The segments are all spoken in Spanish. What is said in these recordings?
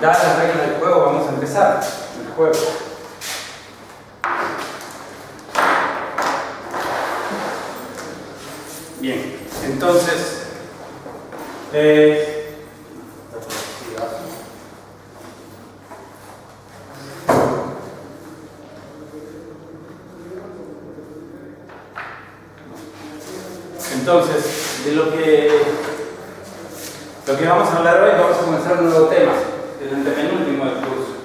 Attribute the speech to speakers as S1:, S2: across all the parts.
S1: dadas las reglas del juego, vamos a empezar el juego. Bien, entonces, de lo que vamos a hablar hoy, vamos a comenzar un nuevo tema, el antepenúltimo del curso.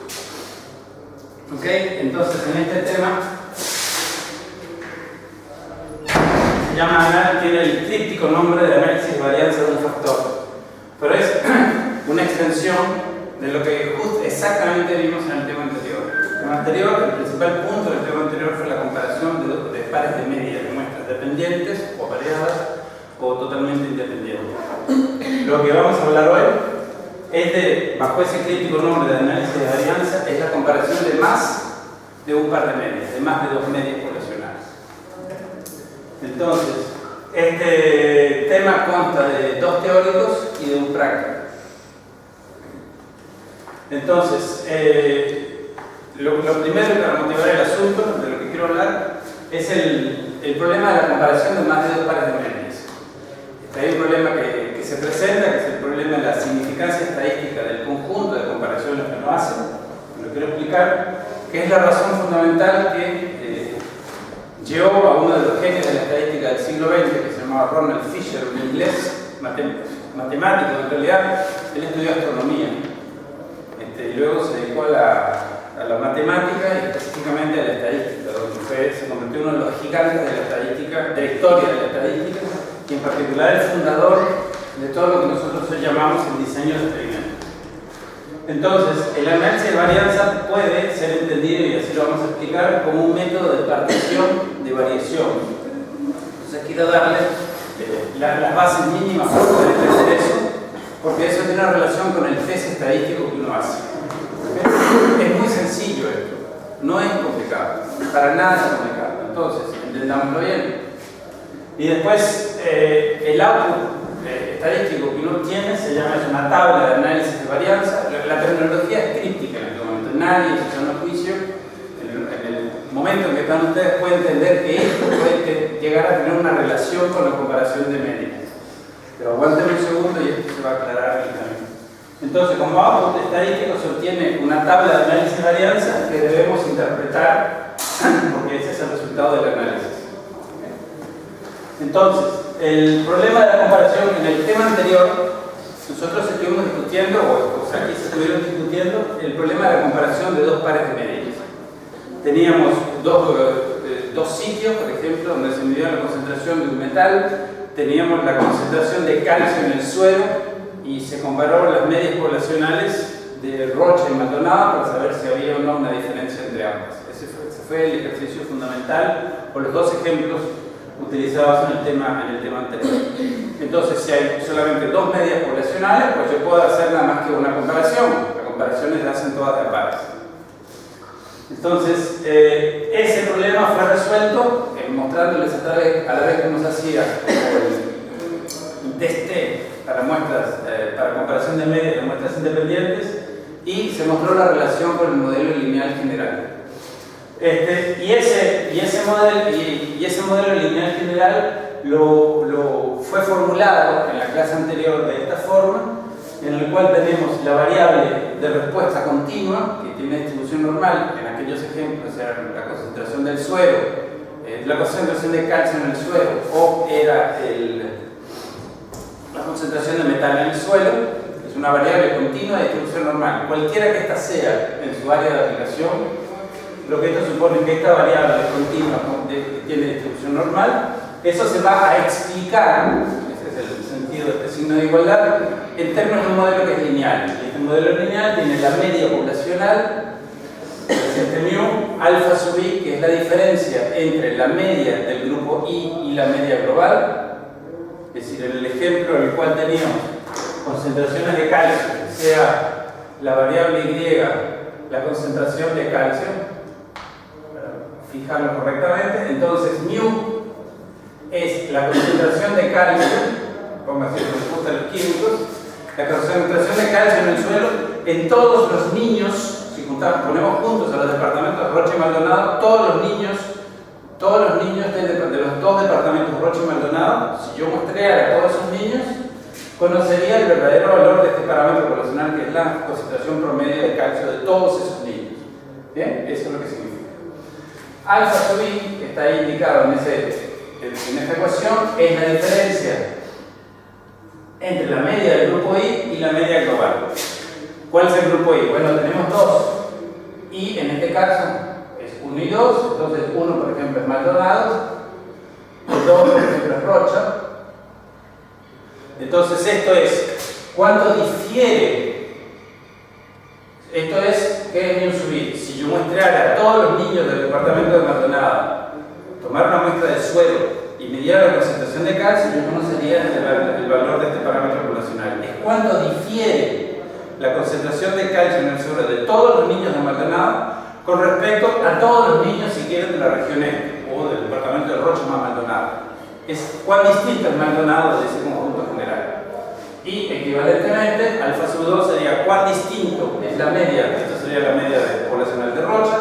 S1: ¿Ok? Entonces, en este tema se llama, tiene el críptico nombre de análisis de varianza de un factor, pero es una extensión de lo que exactamente vimos en el tema anterior. El principal punto del tema anterior fue la comparación de pares de media, de muestras dependientes o variadas o totalmente independientes. Lo que vamos a hablar hoy es bajo ese crítico nombre de análisis de varianza, es la comparación de más de un par de medias, de más de dos medias poblacionales. Entonces, este tema consta de dos teóricos y de un práctico. Entonces, lo primero para motivar el asunto de lo que quiero hablar es el problema de la comparación de más de dos pares de medias. Hay un problema que se presenta, que es el problema de la significancia estadística del conjunto de comparaciones que no hacen. Lo quiero explicar, que es la razón fundamental que llevó a uno de los genios de la estadística del siglo XX, que se llamaba Ronald Fisher, un inglés matemático en realidad. Él estudió astronomía y luego se dedicó a la matemática y específicamente a la estadística, donde se convirtió en uno de los gigantes de la estadística, de la historia de la estadística, y en particular el fundador de todo lo que nosotros hoy llamamos el diseño de experimentos. Entonces, el análisis de varianza puede ser entendido, y así lo vamos a explicar, como un método de partición de variación. Entonces, quiero darle las bases mínimas para poder entender eso, porque eso tiene una relación con el test estadístico que uno hace. ¿Okay? Es muy sencillo esto, no es complicado, para nada es complicado. Entonces, entendámoslo bien. Y después, el output estadístico que uno tiene se llama una tabla de análisis de varianza. La terminología es críptica en este momento. Nadie, en su sano juicio, en el momento en que están ustedes, puede entender que esto puede llegar a tener una relación con la comparación de medias. Pero aguántenme un segundo y esto se va a aclarar aquí también. Entonces, como output estadístico se obtiene una tabla de análisis de varianza que debemos interpretar, porque ese es el resultado del análisis. Entonces, el problema de la comparación en el tema anterior, nosotros estuvimos discutiendo, o sea, aquí se estuvieron discutiendo el problema de la comparación de dos pares de medidas. Teníamos dos sitios, por ejemplo, donde se midía la concentración de un metal, teníamos la concentración de calcio en el suelo y se comparó las medias poblacionales de Roche y Maldonado para saber si había o no una diferencia entre ambas. Ese fue el ejercicio fundamental, o los dos ejemplos utilizados en el tema anterior. Entonces, si hay solamente dos medias poblacionales, pues yo puedo hacer nada más que una comparación. Las comparaciones se hacen todas de pares. Entonces, ese problema fue resuelto mostrándoles a la vez cómo se hacía el test para muestras, para comparación de medias de muestras independientes, y se mostró la relación con el modelo lineal general. Y ese modelo lineal general lo fue formulado en la clase anterior de esta forma, en el cual tenemos la variable de respuesta continua, que tiene distribución normal. En aquellos ejemplos era la concentración del suelo, la concentración de calcio en el suelo, o era la concentración de metal en el suelo. Es una variable continua de distribución normal. Cualquiera que ésta sea en su área de aplicación, lo que esto supone que esta variable continua que tiene distribución normal, eso se va a explicar, ese es el sentido de este signo de igualdad, en términos de un modelo que es lineal. Este modelo lineal tiene la media poblacional, presente mu, alfa sub i, que es la diferencia entre la media del grupo I y la media global. Es decir, en el ejemplo en el cual teníamos concentraciones de calcio, que sea la variable Y la concentración de calcio, fijarlo correctamente, entonces mu es la concentración de calcio, como así nos gustan los químicos, la concentración de calcio en el suelo en todos los niños, si ponemos juntos a los departamentos Rocha y Maldonado, todos los niños de los dos departamentos Rocha y Maldonado, si yo muestreara a todos esos niños, conocería el verdadero valor de este parámetro poblacional, que es la concentración promedio de calcio de todos esos niños. ¿Bien? Eso es lo que significa. Alfa sub I, que está ahí indicado en esta ecuación, es la diferencia entre la media del grupo I y la media global. ¿Cuál es el grupo I? Bueno, tenemos dos. I en este caso es 1 y 2, entonces 1 por ejemplo es Maldonado, el 2 por ejemplo es Rocha. Entonces esto es, ¿cuánto difiere? Esto es, ¿qué es mu sub I? Si yo muestrara a todos los niños del departamento de Maldonado, tomar una muestra de suelo y midiera la concentración de calcio, yo conocería el valor de este parámetro poblacional. Es cuánto difiere la concentración de calcio en el suelo de todos los niños de Maldonado con respecto a todos los niños, si quieren, de la región este o del departamento de Rocha más Maldonado. Es cuán distinto es Maldonado de ese conjunto general. Y equivalentemente, alfa sub 2 sería cuán distinto es la media, esto sería la media poblacional de Rocha,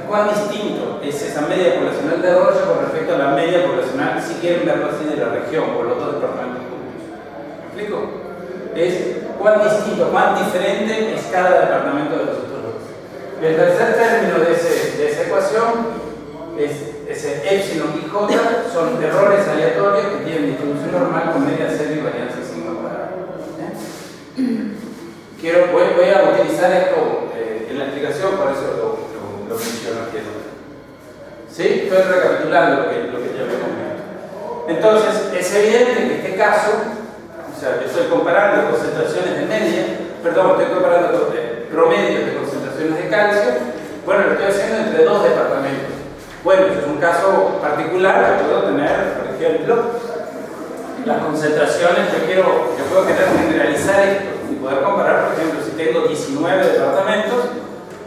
S1: cuán distinto es esa media poblacional de Rocha con respecto a la media poblacional, si quieren verlo así, de la región o los dos departamentos juntos. ¿Me explico? Es cuán distinto, cuán diferente es cada departamento de los otros dos. El tercer término de esa ecuación es ese epsilon y j, son errores aleatorios que tienen distribución normal con media cero y varianza sigma cuadrada. Voy a utilizar esto en la explicación, por eso lo menciono aquí. ¿Sí? Estoy recapitulando lo que ya me comenté. Entonces, es evidente que en este caso, o sea, yo estoy comparando concentraciones de media, estoy comparando promedios de concentraciones de calcio. Bueno, lo estoy haciendo entre dos departamentos. Bueno, eso es un caso particular que puedo tener, por ejemplo, las concentraciones, yo puedo querer generalizar esto y poder comparar, por ejemplo, si tengo 19 departamentos,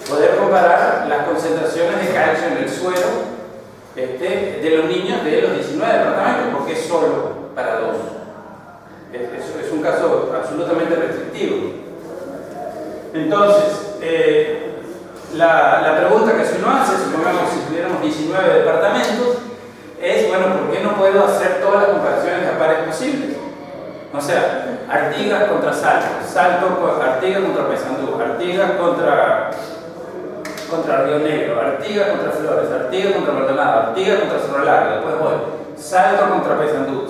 S1: poder comparar las concentraciones de calcio en el suelo de los niños de los 19 departamentos, porque es solo para dos. Es un caso absolutamente restrictivo. Entonces, la pregunta que se uno hace, supongamos si tuviéramos 19 departamentos, es, bueno, ¿por qué no puedo hacer todas las comparaciones de pares posibles? O sea, Artigas contra Salto, Artigas contra Paysandú, Artigas contra Río Negro, Artigas contra Flores, Artigas contra Maldonado, Artigas contra Cerro Largo, después voy, Salto contra Paysandú,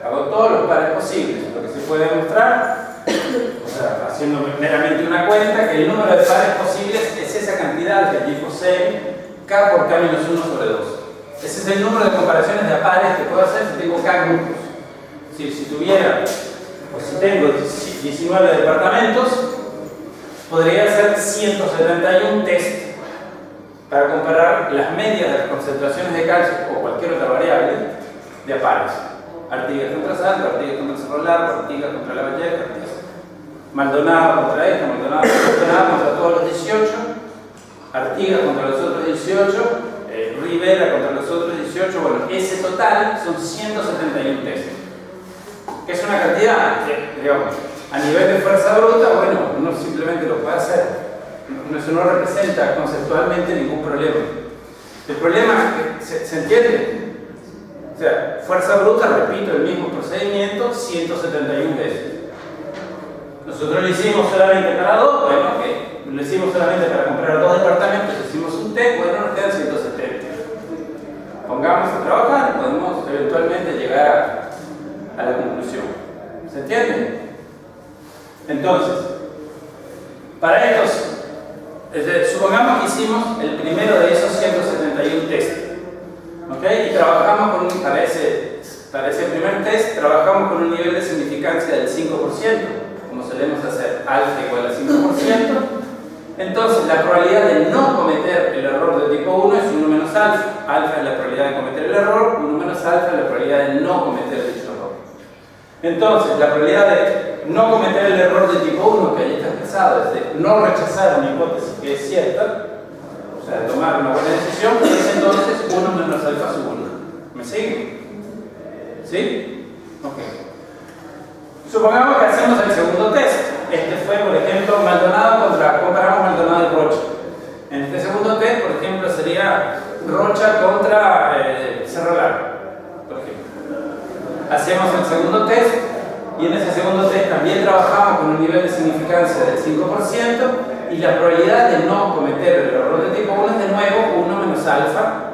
S1: hago todos los pares posibles. Lo que se puede demostrar, o sea, haciendo meramente una cuenta, que el número de pares posibles es esa cantidad de tipo 6, k por k menos 1 sobre 2. Ese es el número de comparaciones de pares que puedo hacer si tengo k grupos. Si tuviera, o si tengo 19 departamentos, podría hacer 171 test para comparar las medias de las concentraciones de calcio o cualquier otra variable de pares. Artigas contra Salto, Artigas contra Cerro Largo, Artigas contra La Valleja, Maldonado contra esta, Maldonado contra todos los 18, Artigas contra los otros 18, Rivera contra los otros 18. Bueno, ese total son 171 test, que es una cantidad que, digamos, a nivel de fuerza bruta, bueno, uno simplemente lo puede hacer. Eso no representa conceptualmente ningún problema. El problema es que, ¿se entiende? O sea, fuerza bruta, repito, el mismo procedimiento 171 veces. Nosotros lo hicimos solamente para dos, bueno, que lo hicimos solamente para comprar dos departamentos, hicimos un test, bueno, nos quedan 170. Pongamos a trabajar y podemos eventualmente llegar a la conclusión. ¿Se entiende? Entonces, para estos, supongamos que hicimos el primero de esos 171 test, ¿ok? Y trabajamos para ese primer test, trabajamos con un nivel de significancia del 5%, como solemos hacer, alfa igual a 5%. Entonces, la probabilidad de no cometer el error de tipo 1 es 1 menos alfa. Alfa es la probabilidad de cometer el error, 1 menos alfa es la probabilidad de no cometer dicho error. Entonces, la probabilidad de no cometer el error de tipo 1, que ahí está expresado, es de no rechazar una hipótesis que es cierta, o sea, de tomar una buena decisión, es entonces 1 menos alfa sub 1. ¿Me sigue? ¿Sí? Ok. Supongamos que hacemos el segundo test. este fue, por ejemplo, Maldonado comparamos Maldonado y Rocha. En este segundo test, por ejemplo, sería Rocha contra Cerro Largo, por ejemplo. Hacemos el segundo test y en ese segundo test también trabajamos con un nivel de significancia del 5% y la probabilidad de no cometer el error de tipo 1 es de nuevo 1 menos alfa,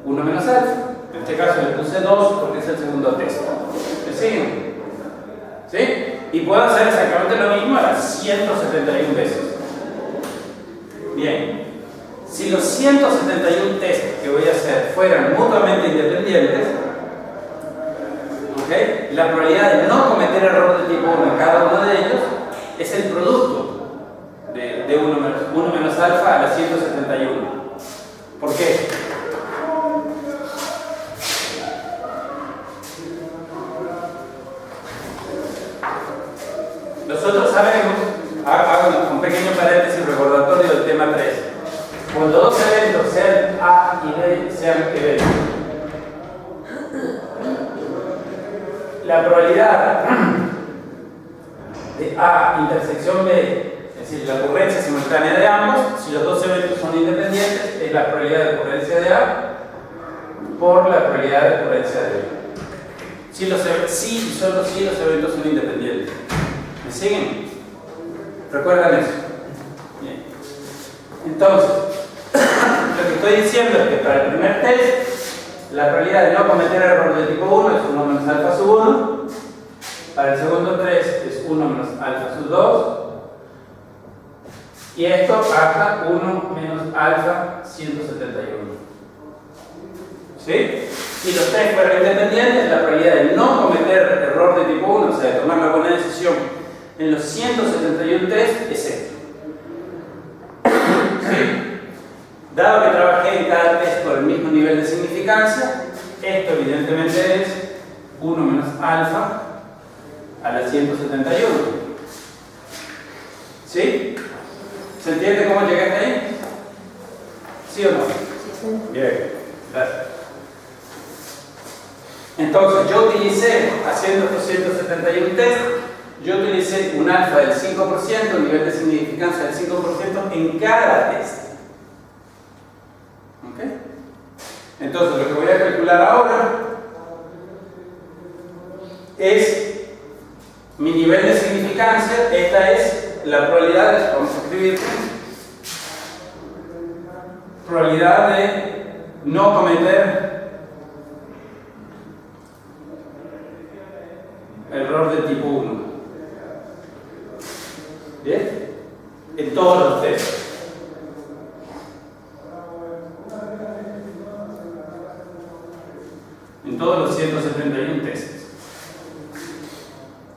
S1: 1 menos alfa. En este caso le puse 2 porque es el segundo test. ¿Me siguen? ¿Sí? Y puedo hacer exactamente lo mismo a las 171 veces. Bien. Si los 171 test que voy a hacer fueran mutuamente independientes, ¿okay?, la probabilidad de no cometer error de tipo 1 en cada uno de ellos es el producto de 1 menos alfa a la 171. ¿Por qué? Nosotros sabemos, hago un pequeño paréntesis recordatorio del tema 3. Cuando dos eventos, sean A y B, sean eventos, la probabilidad de A intersección B, es decir, la ocurrencia simultánea de ambos, si los dos eventos son independientes, es la probabilidad de ocurrencia de A por la probabilidad de ocurrencia de B. Si y solo si los eventos son independientes. ¿Me siguen? ¿Recuerdan eso? Bien. Entonces, lo que estoy diciendo es que para el primer test, la probabilidad de no cometer error de tipo 1 es 1 menos alfa sub 1. Para el segundo test es 1 menos alfa sub 2. Y esto hasta 1 menos alfa 171. ¿Sí? Si los tres fueran independientes, la probabilidad de no cometer error de tipo 1, o sea, de tomar la buena decisión en los 171 test, es esto. ¿Sí? Dado que trabajé en cada test por el mismo nivel de significancia, esto evidentemente es 1 menos alfa a la 171. ¿Sí? ¿Se entiende cómo llegué hasta ahí? ¿Sí o no? Sí. Bien, gracias. Entonces, yo utilicé, haciendo estos 171 test, yo utilicé un alfa del 5%, un nivel de significancia del 5% en cada test. ¿Ok? Entonces, lo que voy a calcular ahora es mi nivel de significancia. Esta es la probabilidad, vamos a escribir, probabilidad de no cometer error de tipo 1. ¿Bien? En todos los test. En todos los 171 tests.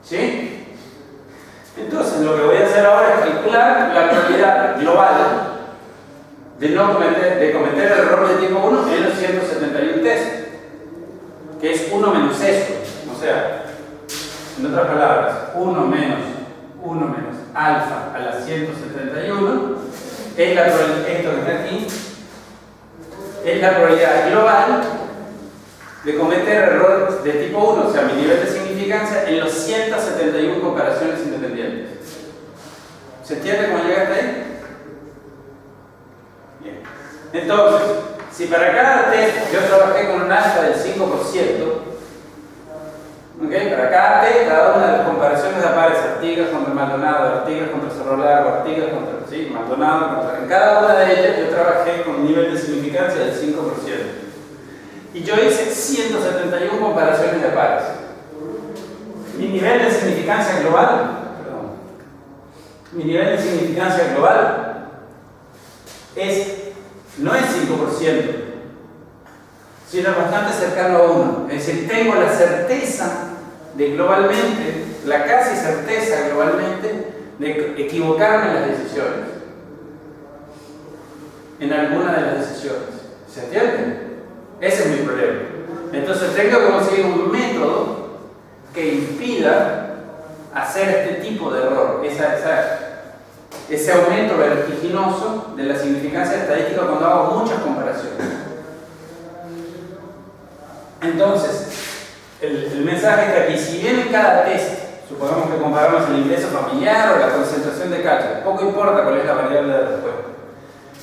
S1: ¿Sí? Entonces, lo que voy a hacer ahora es calcular la probabilidad global de cometer el error de tipo 1 en los 171 tests, que es 1 menos esto. O sea, en otras palabras, 1 menos alfa a la 171 es la probabilidad, esto que está aquí, es la probabilidad global de cometer errores de tipo 1, o sea, mi nivel de significancia, en los 171 comparaciones independientes. ¿Se entiende cómo llegaste ahí? Bien. Entonces, si para cada test yo trabajé con un alfa del 5%, ¿okay? Para cada una de las comparaciones de pares, Artigas contra Maldonado, Artigas contra Cerro Largo, Artigas contra Maldonado, en cada una de ellas yo trabajé con un nivel de significancia del 5%. Y yo hice 171 comparaciones de pares. Mi nivel de significancia global, no es 5%, sino bastante cercano a 1. Es decir, tengo la certeza de globalmente, la casi certeza globalmente, de equivocarme en las decisiones. En alguna de las decisiones. ¿Se entiende? Ese es mi problema. Entonces tengo que conseguir un método que impida hacer este tipo de error, ese aumento vertiginoso de la significancia estadística cuando hago muchas comparaciones. Entonces, el mensaje está aquí. Si bien en cada test Supongamos que comparamos el ingreso familiar o la concentración de calcio. Poco importa cuál es la variable de respuesta.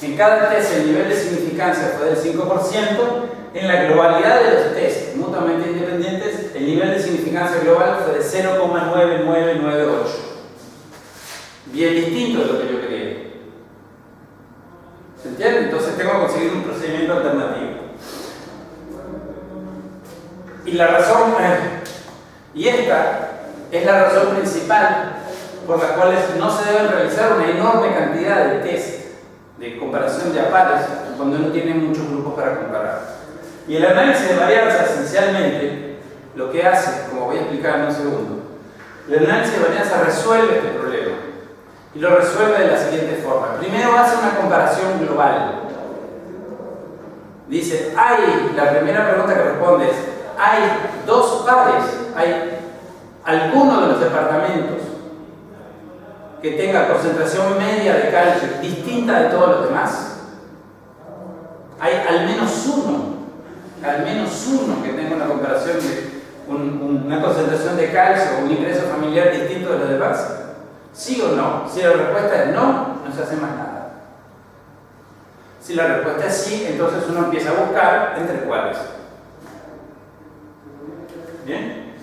S1: En cada test el nivel de significancia fue del 5%. En la globalidad de los test mutuamente independientes, el nivel de significancia global fue de 0,9998. Bien distinto de lo que yo creía. ¿Se entiende? Entonces tengo que conseguir un procedimiento alternativo. Y la razón, y esta es la razón principal por la cual no se deben realizar una enorme cantidad de test de comparación de a pares cuando no tienen muchos grupos para comparar. Y el análisis de varianza esencialmente lo que hace, como voy a explicar en un segundo, el análisis de varianza resuelve este problema y lo resuelve de la siguiente forma. Primero hace una comparación global. Dice, la primera pregunta que responde es, hay dos pares, hay alguno de los departamentos que tenga concentración media de calcio distinta de todos los demás. Hay al menos uno que tenga una comparación de una concentración de calcio o un ingreso familiar distinto de los demás. ¿Sí o no? Si la respuesta es no, no se hace más nada. Si la respuesta es sí, entonces uno empieza a buscar entre cuáles. ¿Bien?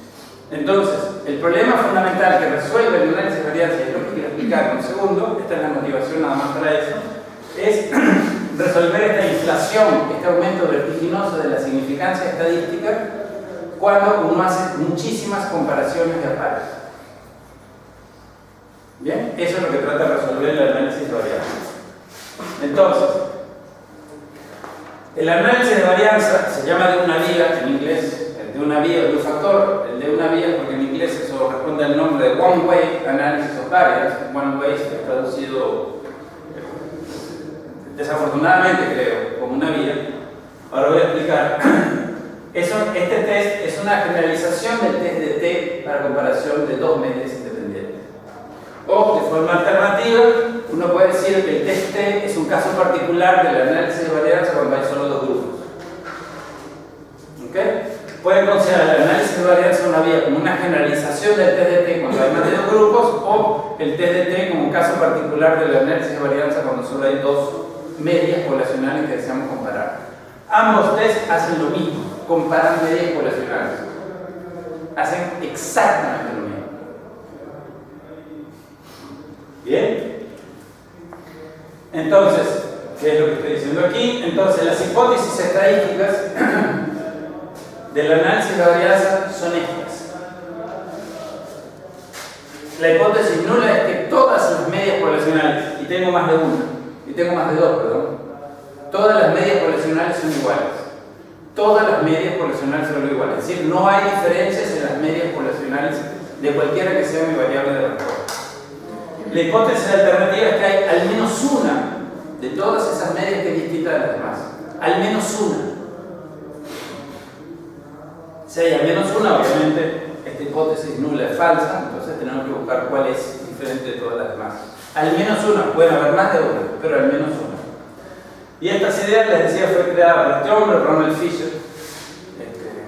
S1: Entonces, el problema fundamental que resuelve el análisis de varianza, y es lo que quiero explicar en un segundo, esta es la motivación nada más para eso, es resolver esta inflación, este aumento vertiginoso de la significancia estadística cuando uno hace muchísimas comparaciones de pares. ¿Bien? Eso es lo que trata de resolver el análisis de varianza. Entonces, el análisis de varianza se llama de una vía en inglés. De una vía o de un factor, el de una vía porque en inglés eso responde al nombre de One Way Analysis of Variance. One Way es traducido desafortunadamente creo como una vía. Ahora voy a explicar. Este test es una generalización del test de T para comparación de dos medias independientes. O de forma alternativa, uno puede decir que el test T es un caso particular del análisis de varianza cuando hay solo dos grupos. ¿Ok? Pueden considerar el análisis de varianza una vía como una generalización del test de T cuando hay más de dos grupos, o el test de T como un caso particular del análisis de varianza cuando solo hay dos medias poblacionales que deseamos comparar. Ambos tests hacen lo mismo, comparan medias poblacionales. Hacen exactamente lo mismo. ¿Bien? Entonces, ¿qué es lo que estoy diciendo aquí? Entonces, las hipótesis estadísticas del análisis de varianza son estas. La hipótesis nula es que todas las medias poblacionales, y tengo más de dos, todas las medias poblacionales son iguales. Todas las medias poblacionales son iguales. Es decir, no hay diferencias en las medias poblacionales de cualquiera que sea mi variable de respuesta. La hipótesis alternativa es que hay al menos una de todas esas medias que es distinta de las demás. Al menos una. Si hay al menos una, obviamente esta hipótesis nula es falsa, entonces tenemos que buscar cuál es diferente de todas las demás. Al menos una, pueden haber más de una, pero al menos una. Y estas ideas, les decía, fue creada por este hombre, Ronald Fisher,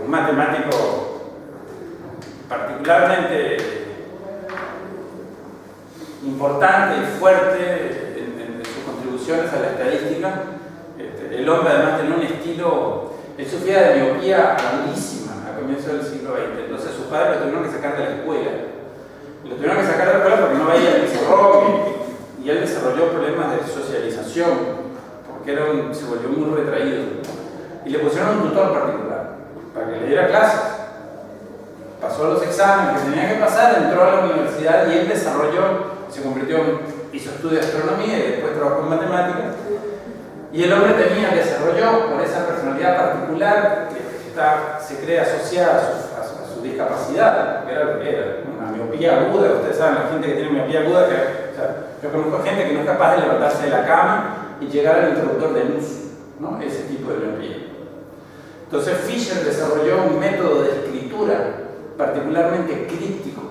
S1: un matemático particularmente importante y fuerte en sus contribuciones a la estadística. El hombre además tenía un estilo, él sufría de miopía grandísima a comienzos del siglo XX, entonces sus padres lo tuvieron que sacar de la escuela. Lo tuvieron que sacar de la escuela porque no veía el desarrollo, y él desarrolló problemas de socialización, porque se volvió muy retraído. Y le pusieron un tutor particular para que le diera clases. Pasó los exámenes que tenía que pasar, entró a la universidad y él hizo estudios de astronomía y después trabajó en matemáticas. Y el hombre desarrolló por esa personalidad particular que se cree asociada a su discapacidad, que era lo que era, una miopía aguda. Ustedes saben, la gente que tiene miopía aguda, yo conozco gente que no es capaz de levantarse de la cama y llegar al interruptor de luz, ¿no? Ese tipo de miopía. Entonces Fisher desarrolló un método de escritura particularmente críptico.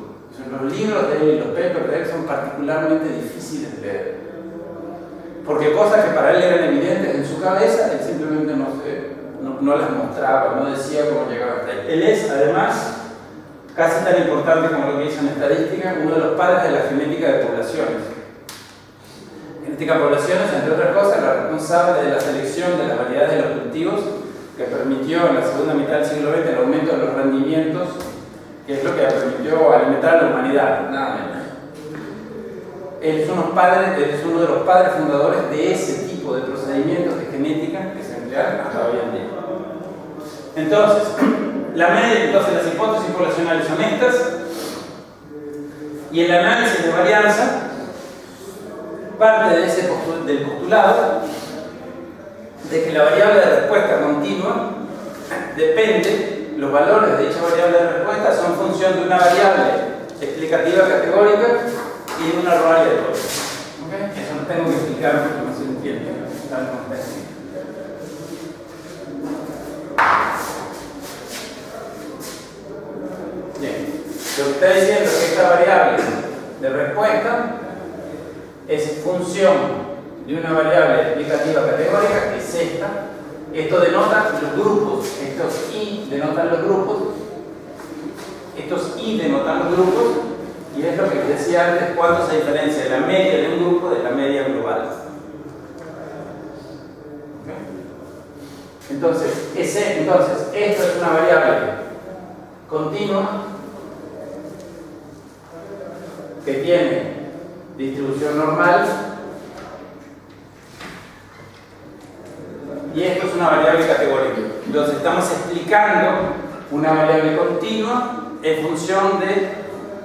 S1: Los libros de él y los papers de él son particularmente difíciles de leer, porque cosas que para él eran evidentes en su cabeza, él simplemente no las mostraba, no decía cómo llegaba hasta ahí. Él es además casi tan importante como lo que hizo en estadística, uno de los padres de la genética de poblaciones. Genética de poblaciones, entre otras cosas, la responsable de la selección de las variedades de los cultivos que permitió en la segunda mitad del siglo XX el aumento de los rendimientos, que es lo que permitió alimentar a la humanidad, nada menos. Él es uno de los padres fundadores de ese tipo de procedimientos de genética que se emplean hasta hoy en día. Entonces, las hipótesis poblacionales son estas, y el análisis de varianza parte de del postulado de que la variable de respuesta continua depende, los valores de dicha variable de respuesta son función de una variable explicativa categórica y de una rho aleatoria. ¿Okay? Eso no tengo que explicar porque no se entiende. Bien, lo que está diciendo es que esta variable de respuesta es función de una variable explicativa categórica, que es esta. Esto denota los grupos, estos I denotan los grupos, y es lo que les decía antes, cuánto se diferencia la media de un grupo de la media global. ¿Okay? Entonces, esto es una variable continua que tiene distribución normal, y esto es una variable categórica. Entonces estamos explicando una variable continua en función de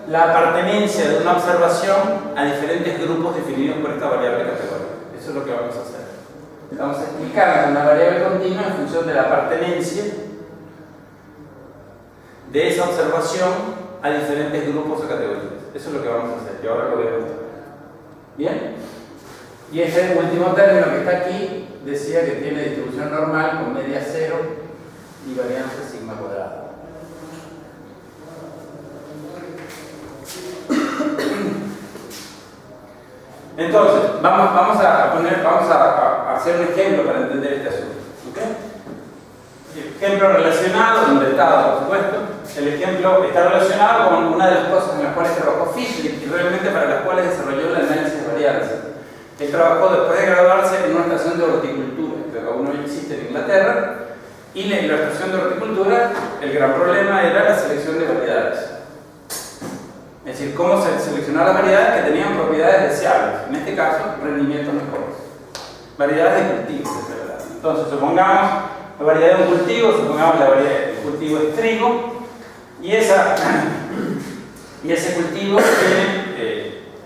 S1: la pertenencia de una observación a diferentes grupos definidos por esta variable categórica. Eso es lo que vamos a hacer. Estamos explicando una variable continua en función de la pertenencia de esa observación a diferentes grupos o categorías. Eso es lo que vamos a hacer. Y ahora lo voy a mostrar. ¿Bien? Y este último término que está aquí decía que tiene distribución normal con media cero y varianza sigma cuadrada. Entonces, vamos a hacer un ejemplo para entender este asunto. ¿Okay? Ejemplo relacionado, inventado por supuesto. El ejemplo está relacionado con una de las cosas en las cuales trabajó Fisher y realmente para las cuales desarrolló el análisis de varianza. Él trabajó después de graduarse en una estación de horticultura, que aún no existe en Inglaterra, y en la estación de horticultura el gran problema era la selección de variedades. Es decir, cómo se seleccionar las variedades que tenían propiedades deseables, en este caso, rendimientos mejores. Variedades de cultivos, de verdad. Entonces, supongamos la variedad de un cultivo, supongamos la variedad del cultivo es trigo, y ese cultivo tiene,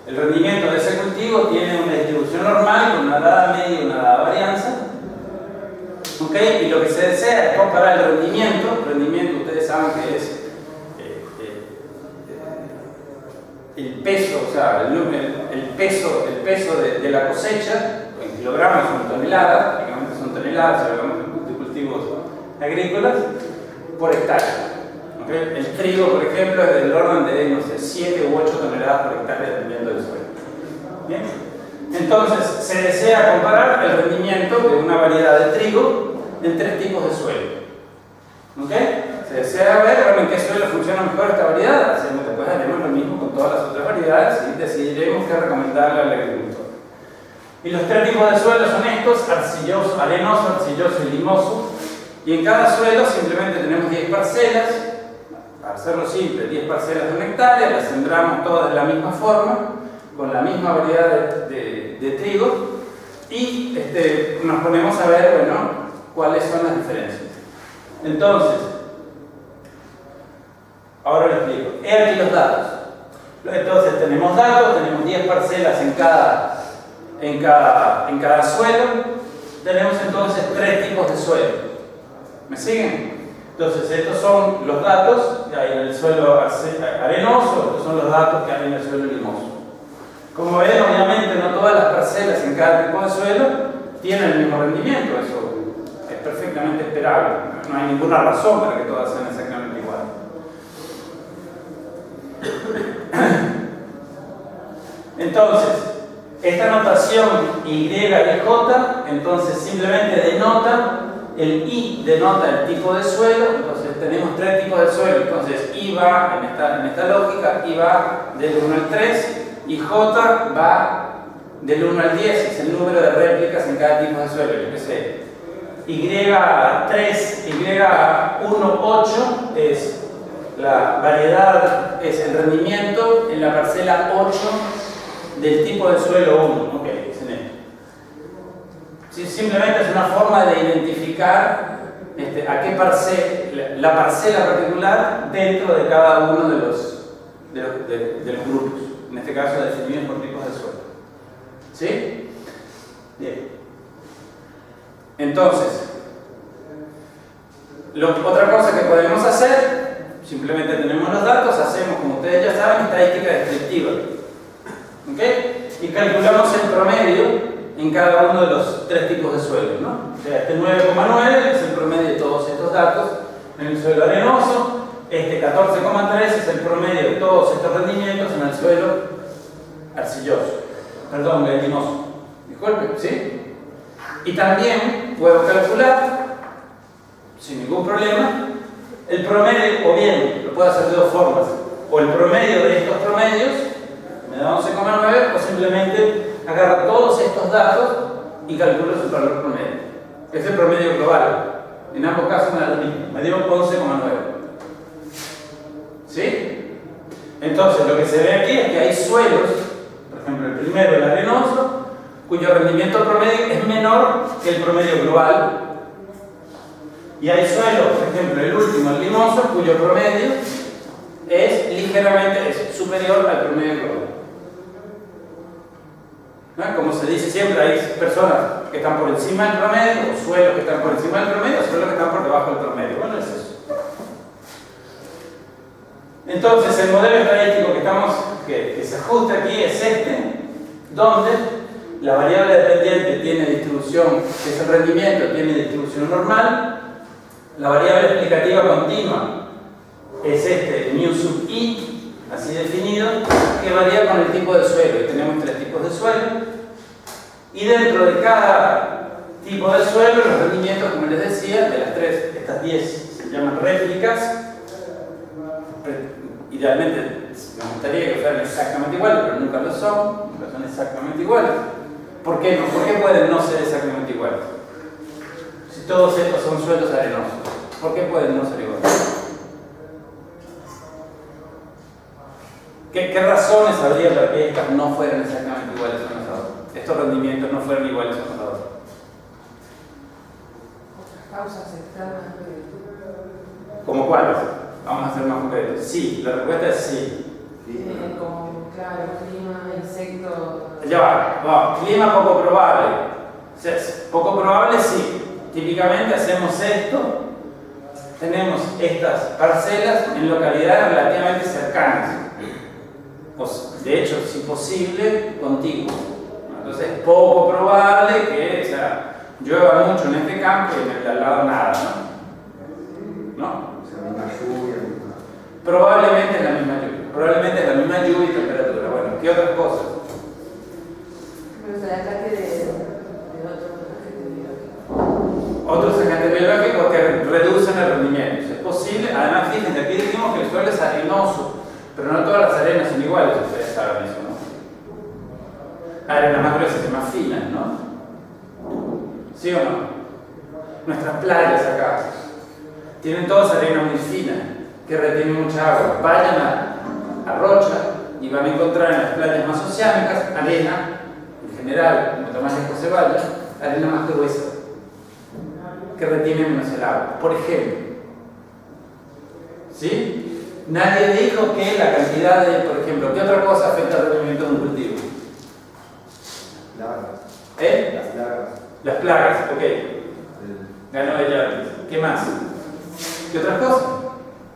S1: el rendimiento de ese cultivo tiene una distribución normal con una dada media y una dada varianza. ¿Okay? Y lo que se desea es comparar el rendimiento. Ustedes saben que es el peso, o sea, el peso de la cosecha, en kilogramos son toneladas, prácticamente son toneladas si hablamos de cultivos agrícolas, por hectárea. ¿Okay? El trigo, por ejemplo, es del orden de, no sé, 7 u 8 toneladas por hectárea dependiendo del suelo. ¿Bien? Entonces, se desea comparar el rendimiento de una variedad de trigo en 3 tipos de suelo. ¿Okay? Se desea ver en qué suelo funciona mejor esta variedad. Después haremos lo mismo con todas las otras variedades y decidiremos qué recomendarle al agricultor. Y los 3 tipos de suelos son estos: arcilloso, arenoso, arcilloso y limoso. Y en cada suelo simplemente tenemos 10 parcelas. Para hacerlo simple, 10 parcelas de 1 hectárea, las sembramos todas de la misma forma, con la misma variedad de trigo, y nos ponemos a ver, bueno, cuáles son las diferencias. Entonces, ahora lo explico. He aquí los datos. Entonces, tenemos datos, tenemos 10 parcelas en cada suelo. Tenemos entonces 3 tipos de suelo. ¿Me siguen? Entonces, estos son los datos que hay en el suelo arenoso, estos son los datos que hay en el suelo limoso. Como ven, obviamente no todas las parcelas en cada tipo de suelo tienen el mismo rendimiento, eso es perfectamente esperable, no hay ninguna razón para que todas sean exactamente iguales. Entonces, esta notación Y y J, entonces simplemente denota, el I denota el tipo de suelo, entonces Entonces tenemos tres tipos de suelo. Entonces I va, en esta lógica, I va del 1 al 3 y J va del 1 al 10, es el número de réplicas en cada tipo de suelo. Yo qué sé, Y3, Y1, 8 es la variedad, es el rendimiento en la parcela 8 del tipo de suelo 1. Ok, dicen esto. Simplemente es una forma de identificar a qué la parcela particular dentro de cada uno de los grupos, en este caso definidos por tipos de suelo. ¿Sí? Bien. Entonces, otra cosa que podemos hacer, simplemente tenemos los datos, hacemos, como ustedes ya saben, estadística descriptiva. ¿Ok? Y calculamos el promedio en cada uno de los tres tipos de suelo, ¿no? O sea, este 9,9 es el promedio de todos estos datos en el suelo arenoso, este 14,3 es el promedio de todos estos rendimientos en el suelo arcilloso, perdón, glutinoso. Disculpe, ¿sí? Y también puedo calcular, sin ningún problema, el promedio, o bien, lo puedo hacer de dos formas, o el promedio de estos promedios, me da 11,9, o simplemente agarro todos estos datos y calculo su valor promedio. Es el promedio global. En ambos casos me da lo mismo. Me dio 11,9. ¿Sí? Entonces, lo que se ve aquí es que hay suelos, por ejemplo, el primero, el arenoso, cuyo rendimiento promedio es menor que el promedio global. Y hay suelos, por ejemplo, el último, el limoso, cuyo promedio es ligeramente superior al promedio global. ¿No? Como se dice siempre, hay personas que están por encima del promedio, o suelos que están por encima del promedio, o suelos que están por debajo del promedio. Bueno, es eso. Entonces, el modelo estadístico que se ajusta aquí es donde la variable dependiente tiene distribución, que es el rendimiento, tiene distribución normal, la variable explicativa continua es mu sub i, así definido, que varía con el tipo de suelo. Y tenemos tres tipos de suelo. Y dentro de cada tipo de suelo, los rendimientos, como les decía, de estas 10 se llaman réplicas. Idealmente me gustaría que fueran exactamente iguales, pero nunca lo son exactamente iguales. ¿Por qué no? ¿Por qué pueden no ser exactamente iguales? Si todos estos son suelos arenosos, ¿por qué pueden no ser iguales? ¿Qué razones habría para que estas no fueran exactamente iguales unos a otros? Estos rendimientos no fueran iguales unos a otros.
S2: Causas externas.
S1: ¿Cómo cuáles? Vamos a ser más concretos. Sí, la respuesta es sí.
S2: Como, claro, clima, insectos.
S1: Ya va, clima poco probable. O sea, poco probable sí. Típicamente hacemos esto, tenemos estas parcelas en localidades relativamente cercanas. De hecho, si posible, contiguos. Entonces es poco probable que llueva mucho en este campo y en el de al lado nada, ¿no? ¿No? Probablemente es la misma lluvia. Probablemente es la misma lluvia y temperatura. Bueno, ¿qué otras cosas?
S2: Pero el ataque de
S1: otros agentes biológicos que reducen el rendimiento. Es posible. Además, fíjense, aquí dijimos que el suelo es arenoso. Pero no todas las arenas son iguales, ustedes saben eso, ¿no? Hay arenas más gruesas y más finas, ¿no? ¿Sí o no? Nuestras playas acá tienen todas arenas muy finas, que retienen mucha agua. Vayan a Rocha y van a encontrar en las playas más oceánicas arena, en general, cuanto más lejos se vaya, arena más gruesa, que retiene menos el agua. Por ejemplo, ¿sí? Nadie dijo que la cantidad de, por ejemplo, ¿qué otra cosa afecta al rendimiento de un cultivo?
S3: Las plagas.
S1: Las plagas, ok. Ganó ella. ¿Qué más? ¿Qué otras cosas?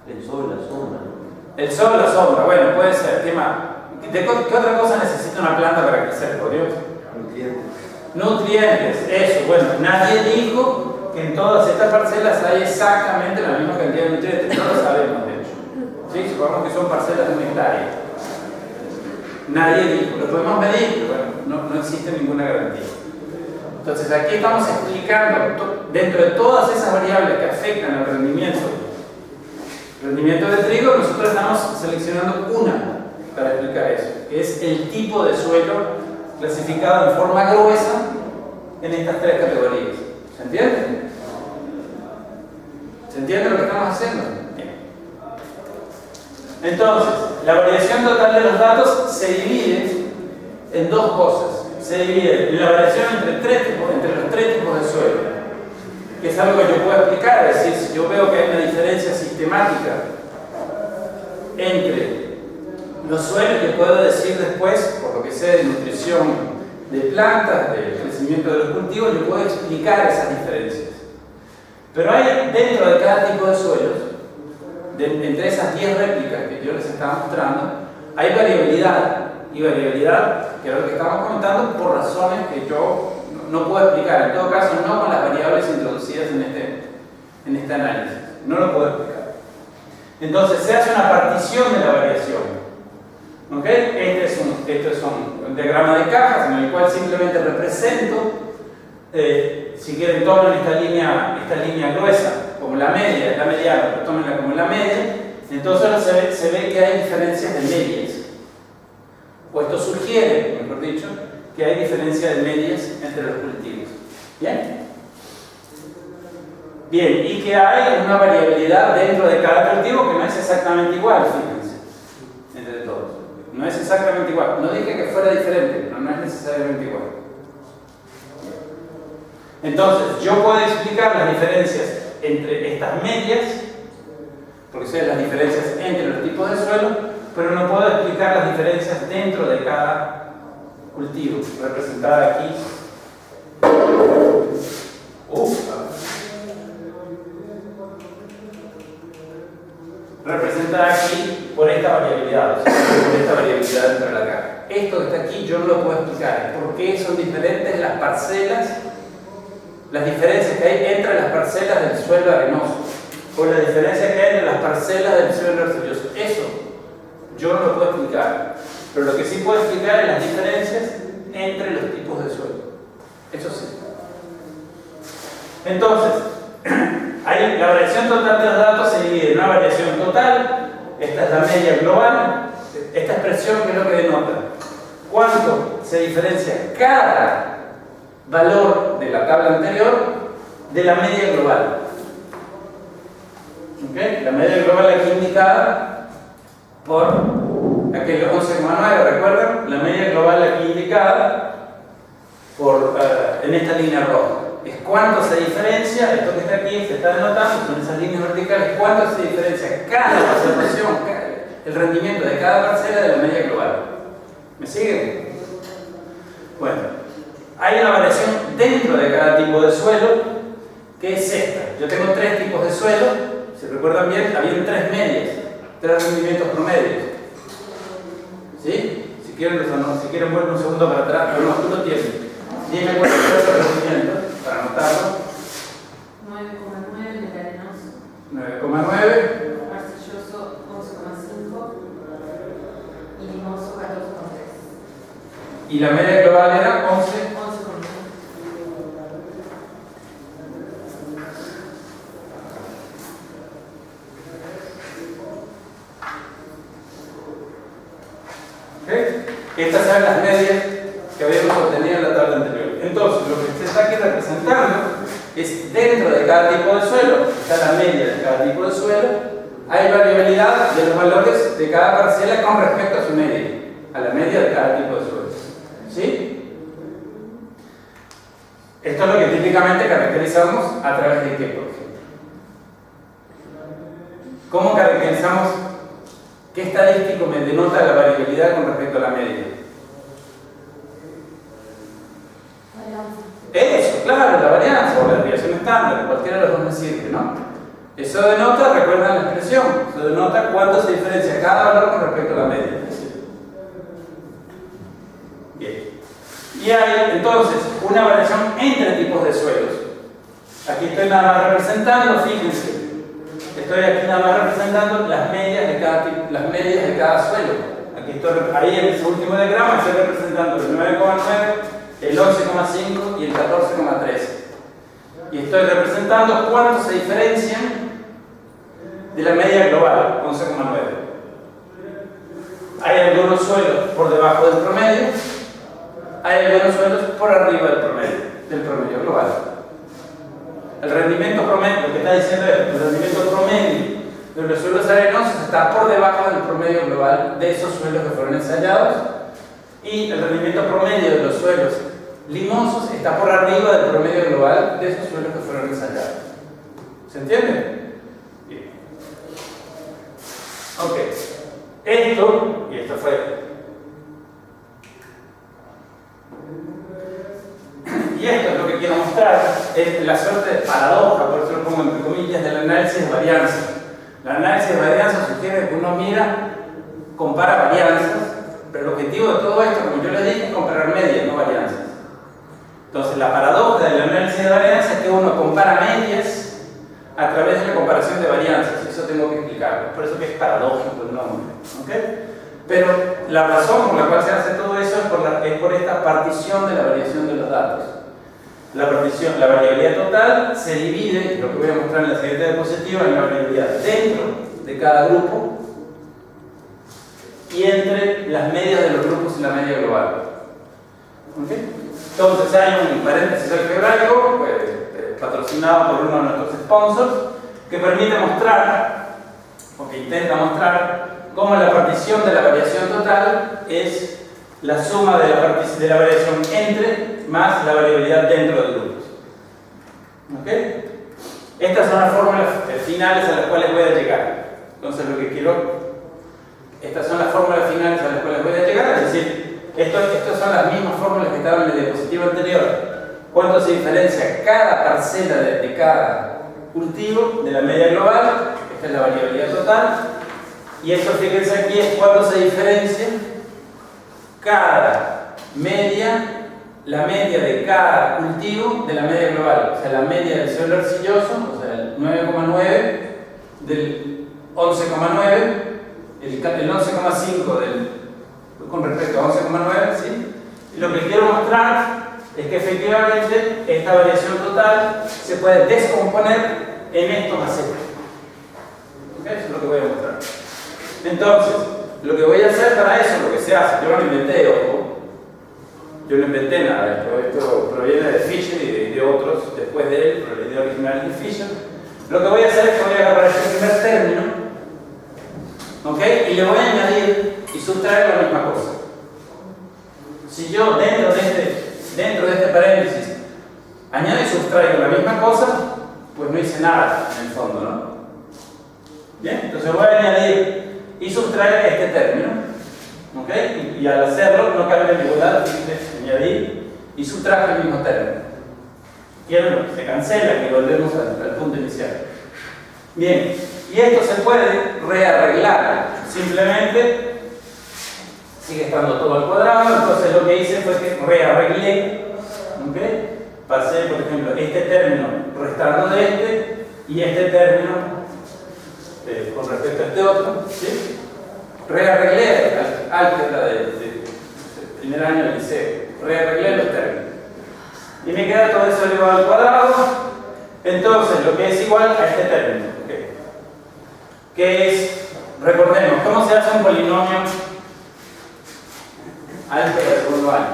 S3: El sol, la sombra.
S1: El sol, la sombra, bueno, puede ser. ¿Qué más? ¿Qué otra cosa necesita una planta para crecer, por Dios? Nutrientes, eso. Bueno, nadie dijo que en todas estas parcelas hay exactamente la misma cantidad de nutrientes. No lo sabemos, de hecho. ¿Sí? Supongamos que son parcelas de una hectárea. Nadie dijo, lo podemos medir, pero bueno, no existe ninguna garantía. Entonces aquí estamos explicando, dentro de todas esas variables que afectan al rendimiento Rendimiento de trigo, nosotros estamos seleccionando una para explicar eso, que es el tipo de suelo clasificado en forma gruesa en estas tres categorías. ¿Se entiende? ¿Se entiende lo que estamos haciendo? Bien. Entonces, la variación total de los datos se divide en dos cosas. Se divide en la variación entre los tres tipos de suelo, que es algo que yo puedo explicar. Es decir, si yo veo que hay una diferencia sistemática entre los suelos, que puedo decir después, por lo que sé de nutrición de plantas, del crecimiento de los cultivos, yo puedo explicar esas diferencias. Pero hay dentro de cada tipo de suelos, entre esas 10 réplicas que yo les estaba mostrando, hay variabilidad. Y variabilidad, que es lo que estamos comentando, por razones que yo no puedo explicar. En todo caso, no con las variables introducidas en este análisis. No lo puedo explicar. Entonces, se hace una partición de la variación. ¿Ok? Este es un diagrama de cajas en el cual simplemente represento, si quieren, tomen esta línea gruesa como la media, la mediana, pero tómenla como la media. Entonces se ve que hay diferencias de medias. O esto sugiere, mejor dicho, que hay diferencia de medias entre los cultivos. ¿Bien? Bien, y que hay una variabilidad dentro de cada cultivo que no es exactamente igual, fíjense, entre todos. No es exactamente igual. No dije que fuera diferente, pero no es necesariamente igual. Entonces, yo puedo explicar las diferencias entre estas medias, porque sé las diferencias entre los tipos de suelo, pero no puedo explicar las diferencias dentro de cada cultivo, representada aquí. Representada aquí por esta variabilidad, o sea, por esta variabilidad dentro de la caja. Esto que está aquí yo no lo puedo explicar. ¿Por qué son diferentes las parcelas? Las diferencias que hay entre las parcelas del suelo arenoso, o la diferencia que hay entre las parcelas del suelo arcilloso. Eso yo no lo puedo explicar, pero lo que sí puedo explicar es las diferencias entre los tipos de suelo. Eso sí. Entonces, la variación total de los datos se divide en una variación total. Esta es la media global. Esta expresión, que es lo que denota cuánto se diferencia cada valor de la tabla anterior de la media global. ¿Okay? La media global aquí indicada por aquel 11,9, ¿recuerdan? La media global aquí indicada en esta línea roja. Es cuánto se diferencia, esto que está aquí se está denotando, son esas líneas verticales, cuánto se diferencia cada observación, el rendimiento de cada parcela de la media global. ¿Me siguen? Bueno, hay una variación dentro de cada tipo de suelo, que es esta. Yo tengo 3 tipos de suelo, si recuerdan bien, había 3 medias. 3 rendimientos promedios. ¿Sí? Si quieren vuelven un segundo para atrás, pero no, tú lo tienes. Dime cuál es el rendimiento para anotarlo.
S2: 9,9 de arenoso.
S1: 9,9.
S2: Arcilloso 11,5. Y limoso 14,3.
S1: Y la media global era 11.
S2: 11,5.
S1: ¿Okay? Estas eran las medias que habíamos obtenido en la tabla anterior. Entonces, lo que se está aquí representando es dentro de cada tipo de suelo, está la media de cada tipo de suelo, hay variabilidad de los valores de cada parcela con respecto a su media, a la media de cada tipo de suelo. ¿Sí? Esto es lo que típicamente caracterizamos a través de qué, por ejemplo. ¿Cómo caracterizamos? ¿Qué estadístico me denota la variabilidad con respecto a la media? Eso, claro, la varianza o la desviación estándar, cualquiera de los dos me sirve, ¿no? Eso denota, recuerdan la expresión, eso denota cuánto se diferencia cada valor con respecto a la media. Bien. Y hay entonces una variación entre tipos de suelos. Aquí estoy nada más representando, fíjense. Estoy aquí nada más representando las medias de cada suelo. Aquí estoy, ahí en ese último diagrama estoy representando el 9,9, el 11,5 y el 14,3. Y estoy representando cuánto se diferencian de la media global, 11,9. Hay algunos suelos por debajo del promedio, hay algunos suelos por arriba del promedio global. El rendimiento promedio, lo que está diciendo es el rendimiento promedio de los suelos arenosos está por debajo del promedio global de esos suelos que fueron ensayados, y el rendimiento promedio de los suelos limosos está por arriba del promedio global de esos suelos que fueron ensayados. ¿Se entiende? Bien. Ok. Esto fue. Y esto es lo que quiero mostrar, es la suerte de paradoja, por eso lo pongo entre comillas, del análisis de varianza. El análisis de varianza sugiere que uno compara varianzas, pero el objetivo de todo esto, como yo les dije, es comparar medias, no varianzas. Entonces, la paradoja del análisis de varianza es que uno compara medias a través de la comparación de varianzas. Eso tengo que explicarlo, por eso que es paradójico el nombre. ¿Okay? Pero la razón por la cual se hace todo eso es por esta partición de la variación de los datos. La variabilidad total se divide, lo que voy a mostrar en la siguiente diapositiva, en la variabilidad dentro de cada grupo y entre las medias de los grupos y la media global. ¿Okay? Entonces hay un paréntesis algebraico patrocinado por uno de nuestros sponsors que permite mostrar, o que intenta mostrar, cómo la partición de la variación total es la suma de la variación entre más la variabilidad dentro de grupos. ¿Okay? Estas son las fórmulas finales a las cuales voy a llegar. Entonces estas son las fórmulas finales a las cuales voy a llegar, es decir, estas son las mismas fórmulas que estaban en la diapositiva anterior. ¿Cuánto se diferencia cada parcela de cada cultivo de la media global? Esta es la variabilidad total. Y esto, fíjense aquí, es cuánto se diferencia cada media, la media de cada cultivo de la media global. O sea, la media del suelo arcilloso, o sea, el 9,9 del 11,9, el 11,5 con respecto a 11,9, ¿sí? Y lo que quiero mostrar es que efectivamente esta variación total se puede descomponer en esto más esto. ¿Okay? Eso es lo que voy a mostrar. Entonces, lo que voy a hacer para eso, lo que se hace, yo no lo inventé, ojo, yo no inventé nada, esto proviene de Fisher y de otros después de él, pero la idea original es de Fisher. Lo que voy a hacer es que voy a agarrar este primer término, ¿ok? Y le voy a añadir y sustraer la misma cosa. Si yo dentro de este paréntesis añado y sustraigo la misma cosa, pues no hice nada en el fondo, ¿no? Bien, entonces voy a añadir y sustraer este término, ¿ok? Y al hacerlo no cambia la igualdad, añadí y sustraje el mismo término. Y bueno, se cancela y volvemos al punto inicial. Bien, y esto se puede rearreglar, simplemente sigue estando todo al cuadrado, entonces lo que hice fue que rearreglé, ¿ok? Pasé, por ejemplo, este término restando de este y este término con respecto a este otro, ¿sí? Rearreglé álgebra de primer año del liceo, rearreglé los términos y me queda todo eso elevado al cuadrado. Entonces lo que es igual a este término, ¿okay? Que es, recordemos, ¿cómo se hace un polinomio álgebra de segundo año?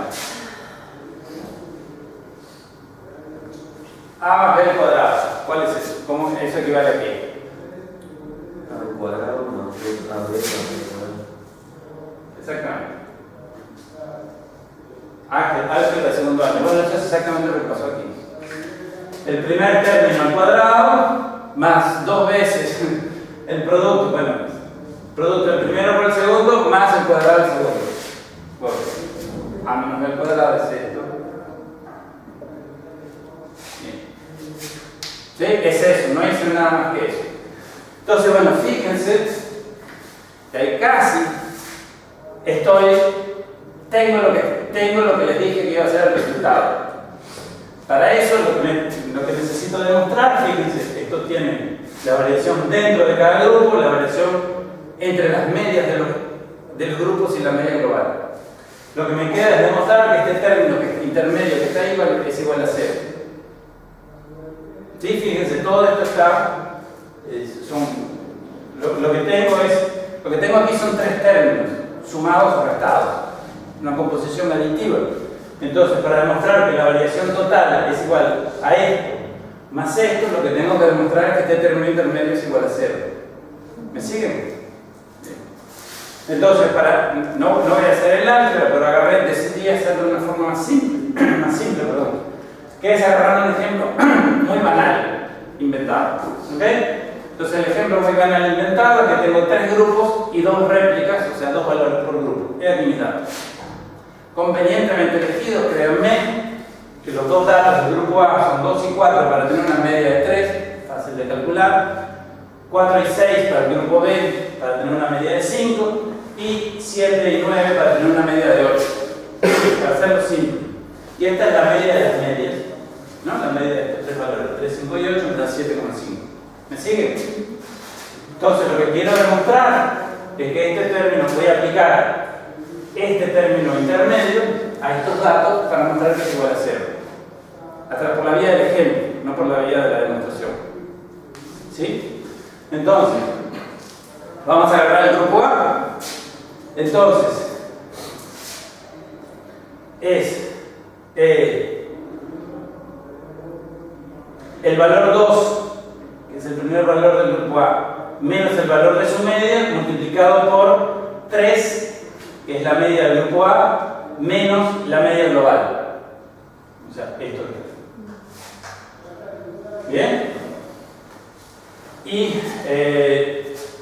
S1: A más b al cuadrado, ¿cuál es eso? ¿Cómo eso equivale a qué?
S3: Al cuadrado más a b al cuadrado.
S1: Exactamente. Álgebra de segundo año. Bueno, eso es exactamente lo que pasó aquí. El primer término al cuadrado más dos veces el producto, bueno, producto del primero por el segundo más el cuadrado del segundo. Bueno, a menos b al cuadrado es esto. Bien. ¿Sí? Es eso, no hice nada más que eso. Entonces, bueno, fíjense que ahí casi tengo lo que les dije que iba a ser el resultado. Para eso lo que necesito demostrar, fíjense, esto tiene la variación dentro de cada grupo, la variación entre las medias de los grupos y la media global. Lo que me queda es demostrar que este término intermedio que está ahí es igual a 0. ¿Sí? Fíjense, todo esto está, son Lo que tengo aquí son tres términos, sumados o restados, una composición aditiva. Entonces, para demostrar que la variación total es igual a esto más esto, lo que tengo que demostrar es que este término intermedio es igual a 0. ¿Me siguen? Entonces, no voy a hacer el álgebra, pero decidí hacerlo de una forma más simple, que es agarrar un ejemplo muy banal, inventado. ¿Ok? Entonces, el ejemplo muy banal inventado es que tengo 3 grupos y 2 réplicas, o sea, 2 valores por grupo. Es aquí mis datos. Convenientemente elegidos, créanme que los 2 datos del grupo A son 2 y 4 para tener una media de 3, fácil de calcular, 4 y 6 para el grupo B para tener una media de 5 y 7 y 9 para tener una media de 8, para hacerlo simple. Y esta es la media de las medias, ¿no? La media de estos 3 valores, 3, 5 y 8 me da 7,5. ¿Me siguen? Entonces lo que quiero demostrar es que este término voy a aplicar este término intermedio a estos datos para mostrar que es igual a 0. Hasta por la vía del ejemplo, no por la vía de la demostración. ¿Sí? Entonces, vamos a agarrar el grupo A. Entonces, es el valor 2, que es el primer valor del grupo A, menos el valor de su media, multiplicado por 3, que es la media del grupo A, menos la media global. O sea, esto es. ¿Bien? Y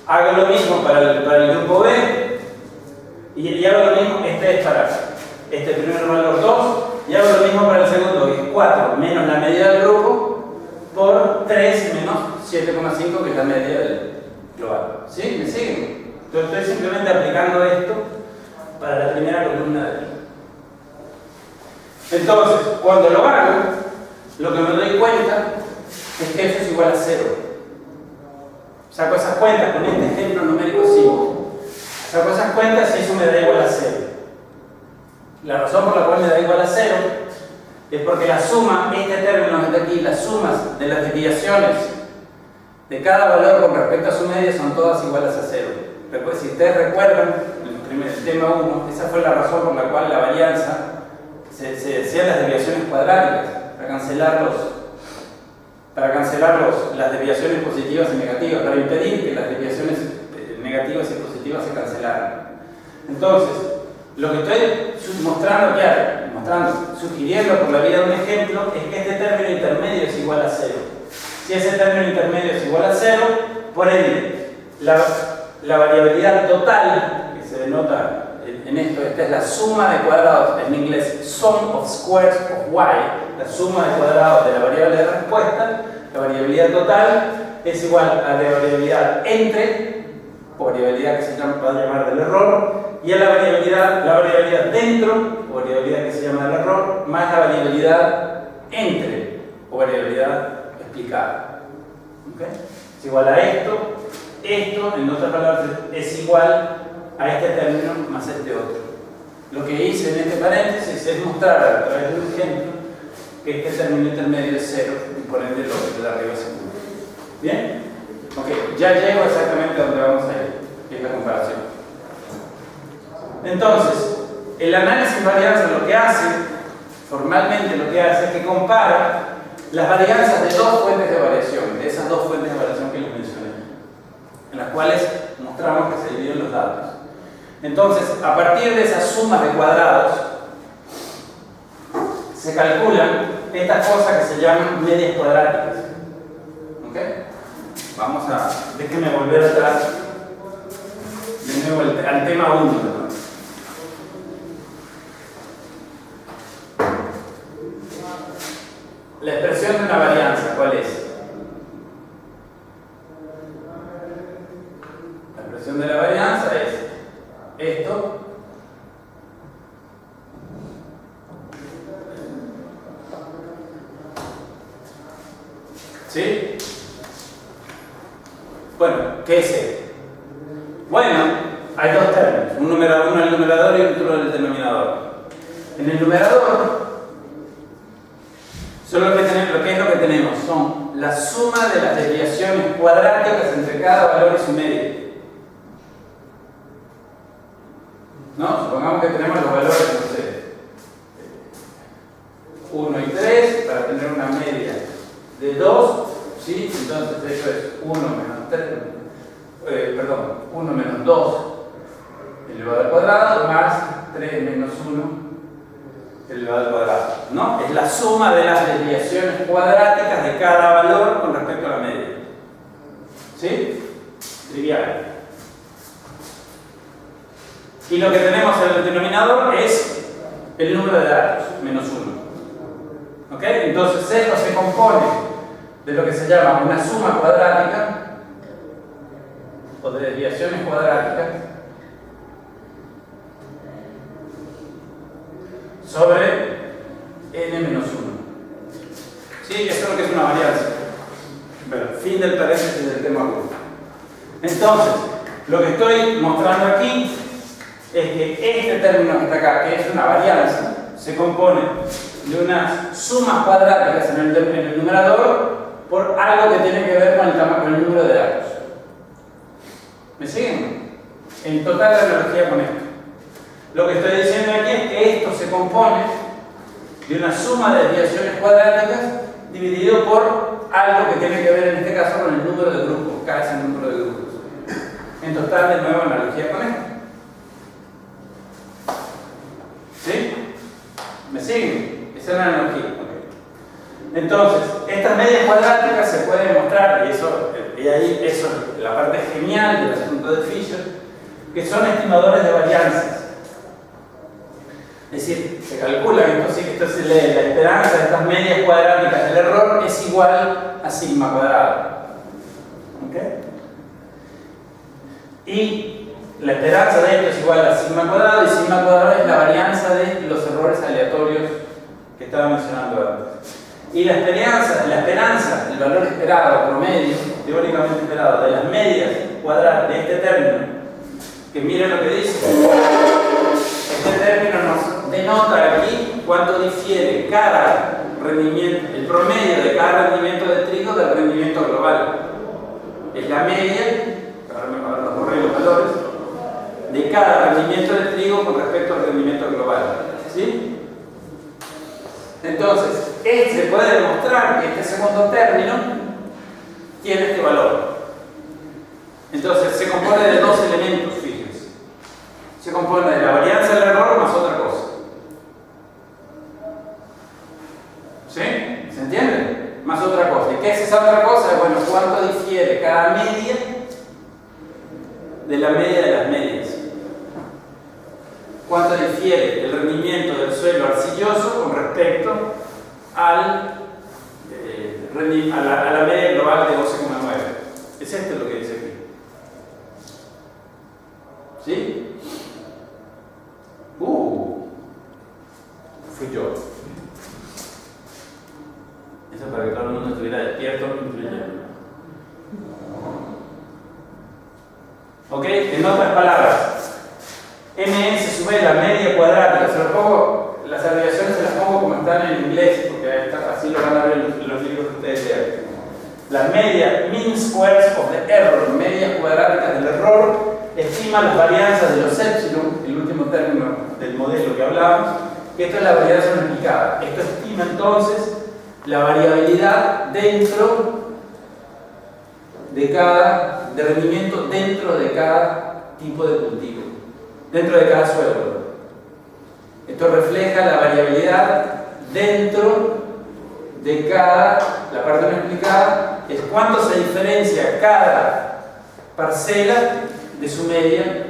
S1: hago lo mismo para el grupo B. Y hago lo mismo, este es para este primer valor 2. Y hago lo mismo para el segundo, que es 4 menos la media del grupo, por 3 menos 7,5, que es la media del global. ¿Sí? ¿Me siguen? Entonces estoy simplemente aplicando esto para la primera columna de aquí. Entonces, cuando lo hago, lo que me doy cuenta es que eso es igual a 0. Saco esas cuentas con este ejemplo numérico simple. Saco esas cuentas y eso me da igual a 0. La razón por la cual me da igual a 0 es porque la suma, este término de aquí, las sumas de las desviaciones de cada valor con respecto a su media son todas iguales a 0. Si ustedes recuerdan, el tema 1, esa fue la razón por la cual la varianza se decían las desviaciones cuadráticas, para cancelar las desviaciones positivas y negativas, para impedir que las desviaciones negativas y positivas se cancelaran. Entonces, lo que estoy sugiriendo por la vía de un ejemplo, es que este término intermedio es igual a 0. Si ese término intermedio es igual a 0, por ende, la variabilidad total, que se denota en esto, esta es la suma de cuadrados, en inglés sum of squares of y, la suma de cuadrados de la variable de respuesta, la variabilidad total es igual a la variabilidad entre, o variabilidad que se puede llamar del error, y a la variabilidad dentro, o variabilidad que se llama del error, más la variabilidad entre, o variabilidad explicada. ¿Okay? Es igual a esto, en otras palabras, es igual a este término más este otro. Lo que hice en este paréntesis es mostrar a través de un ejemplo que este término intermedio es 0 y por ende lo de arriba se cumple. ¿Bien? Ok, ya llego exactamente a donde vamos a ir, que es la comparación. Entonces, el análisis de varianza lo que hace, formalmente lo que hace es que compara las varianzas de dos fuentes de variación, de esas dos fuentes de variación que les mencioné, en las cuales mostramos que se dividen los datos. Entonces, a partir de esas sumas de cuadrados, se calculan estas cosas que se llaman medias cuadráticas. ¿Ok? Vamos a... Déjenme volver atrás de nuevo al tema 1. La expresión de una varianza, ¿cuál es? La expresión de la varianza es esto ¿sí? Bueno, ¿qué es esto? Bueno, hay dos términos, uno en el numerador y otro en el denominador. En el numerador Solo que ¿qué es lo que tenemos? Son la suma de las desviaciones cuadráticas entre cada valor y su media. ¿No? Supongamos que tenemos los valores, no sé, 1 y 3 para tener una media de 2, ¿sí? Entonces eso es 1 menos 3, 1 menos 2 elevado al cuadrado más 3 menos 1 elevado al cuadrado, ¿no? Es la suma de las desviaciones cuadráticas de cada valor con respecto a la media. ¿Sí? Trivial. Y lo que tenemos en el denominador es el número de datos, menos 1. ¿Ok? Entonces esto se compone de lo que se llama una suma cuadrática o de desviaciones cuadráticas sobre n menos 1. ¿Sí? Eso es lo que es una varianza. Bueno, fin del paréntesis del tema 1. Entonces, lo que estoy mostrando aquí es que este término que está acá, que es una varianza, se compone de unas sumas cuadráticas en el numerador por algo que tiene que ver con el número de datos. ¿Me siguen? En total analogía con esto. Lo que estoy diciendo aquí es que esto se compone de una suma de desviaciones cuadráticas dividido por algo que tiene que ver en este caso con el número de grupos, cada es el número de grupos. En total, de nuevo, analogía con esto. ¿Sí? ¿Me siguen? Esa es la analogía. Okay. Entonces, estas medias cuadráticas se pueden mostrar, y ahí eso es la parte genial del asunto de Fisher, que son estimadores de varianzas. Es decir, se calcula que esto se lee, la esperanza de estas medias cuadráticas del error es igual a sigma cuadrado. ¿Ok? Y la esperanza de esto es igual a sigma cuadrado, y sigma cuadrado es la varianza de los errores aleatorios que estaba mencionando antes. Y la esperanza, el valor esperado, promedio, teóricamente esperado, de las medias cuadradas de este término, que miren lo que dice, este término nos denota aquí cuánto difiere cada rendimiento, el promedio de cada rendimiento de trigo del rendimiento global. Es la media, ahora nos borré los valores, de cada rendimiento de trigo con respecto al rendimiento global. ¿Sí? Entonces, se puede demostrar que este segundo término tiene este valor. Entonces, se compone de dos elementos, fíjense. Se compone de la varianza del error más otra cosa. ¿Sí? ¿Se entiende? Más otra cosa. ¿Y qué es esa otra cosa? Bueno, ¿cuánto difiere cada media de la media de las medias? ¿Cuánto difiere el rendimiento del suelo arcilloso con respecto a la media global de 12,9? Es esto lo que dice aquí. ¿Sí? Fui yo. Eso para que todo el mundo estuviera despierto, incluyendo. ¿Ok? En otras palabras, ms sube la media cuadrática, se lo pongo, las abreviaciones se las pongo como están en inglés, porque así lo van a ver en los libros que ustedes lean. La media, mean squares of the error, medias cuadráticas del error, estima las varianzas de los epsilon, el último término del modelo que hablábamos, que esto es la varianza no explicada. Esto estima entonces la variabilidad dentro de rendimiento dentro de cada tipo de cultivo, dentro de cada suelo. Esto refleja la variabilidad dentro de cada, la parte no explicada, es cuánto se diferencia cada parcela de su media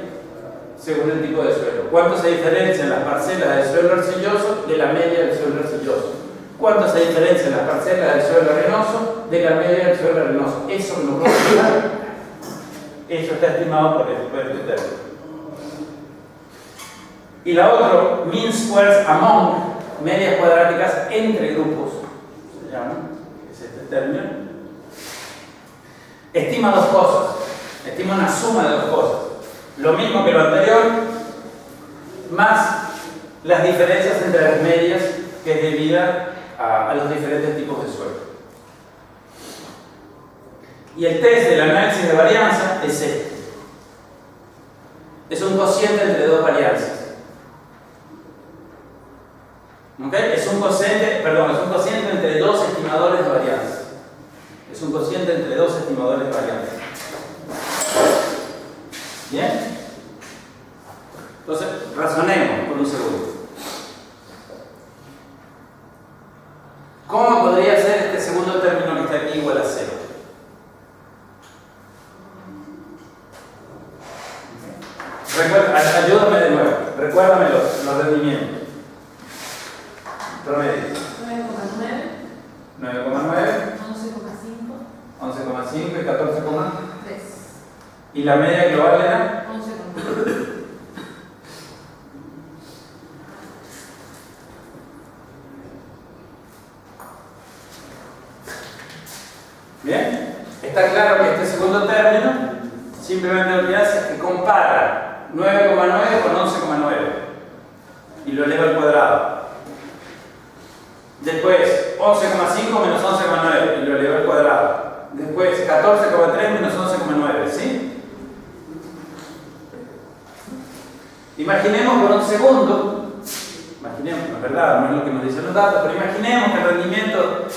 S1: según el tipo de suelo. Cuánto se diferencian las parcelas del suelo arcilloso de la media del suelo arcilloso. Cuánto se diferencian las parcelas del suelo arenoso de la media del suelo arenoso. Eso lo puedo estimar. Eso está estimado por este término. Y la otra, mean squares among, medias cuadráticas entre grupos, se llama, es este término. Estima dos cosas, estima una suma de dos cosas. Lo mismo que lo anterior, más las diferencias entre las medias, que es debida a los diferentes tipos de suelo. Y el test del análisis de varianza es este. Es un cociente entre dos varianzas. ¿Okay? Es un cociente entre dos estimadores de varianza. Es un cociente entre dos estimadores de varianza. ¿Bien? Entonces, razonemos por un segundo. ¿Cómo podría ser este segundo término que está aquí igual a 0? Ayúdame de nuevo. Recuérdame los rendimientos. Promedio. 9,9. 11,5 y 14,3. ¿Y la media global era?
S2: 11,9.
S1: Bien, está claro que este segundo término simplemente lo que hace es que compara 9,9 con 11,9 y lo eleva al cuadrado. Después 11,5 menos 11,9 y lo eleva al cuadrado. Después 14,3 menos 11,9, ¿sí? Imaginemos por un segundo, imaginemos, no es verdad, no es lo que nos dicen los datos, pero imaginemos que el rendimiento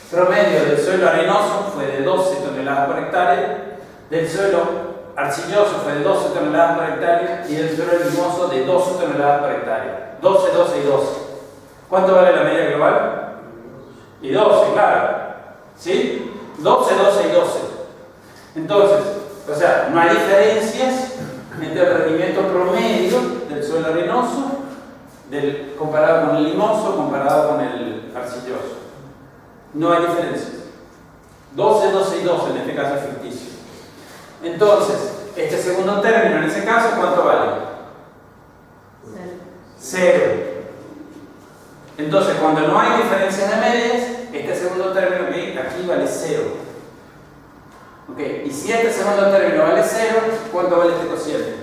S1: promedio del suelo arenoso fue de 12 toneladas por hectárea, del suelo arcilloso fue de 12 toneladas por hectárea y del suelo limoso de 12 toneladas por hectárea. 12, 12 y 12. ¿Cuánto vale la media global? Y 12, claro. ¿Sí? 12, 12 y 12. Entonces, o sea, no hay diferencias entre el rendimiento promedio del suelo arenoso comparado con el limoso, comparado con el arcilloso. No hay diferencias. 12, 12 y 12 en este caso es ficticio. Entonces, este segundo término en ese caso, ¿cuánto vale? 0. Entonces, cuando no hay diferencias de medias, este segundo término que aquí vale 0. ¿Ok? Y si este segundo término vale 0, ¿cuánto vale este cociente?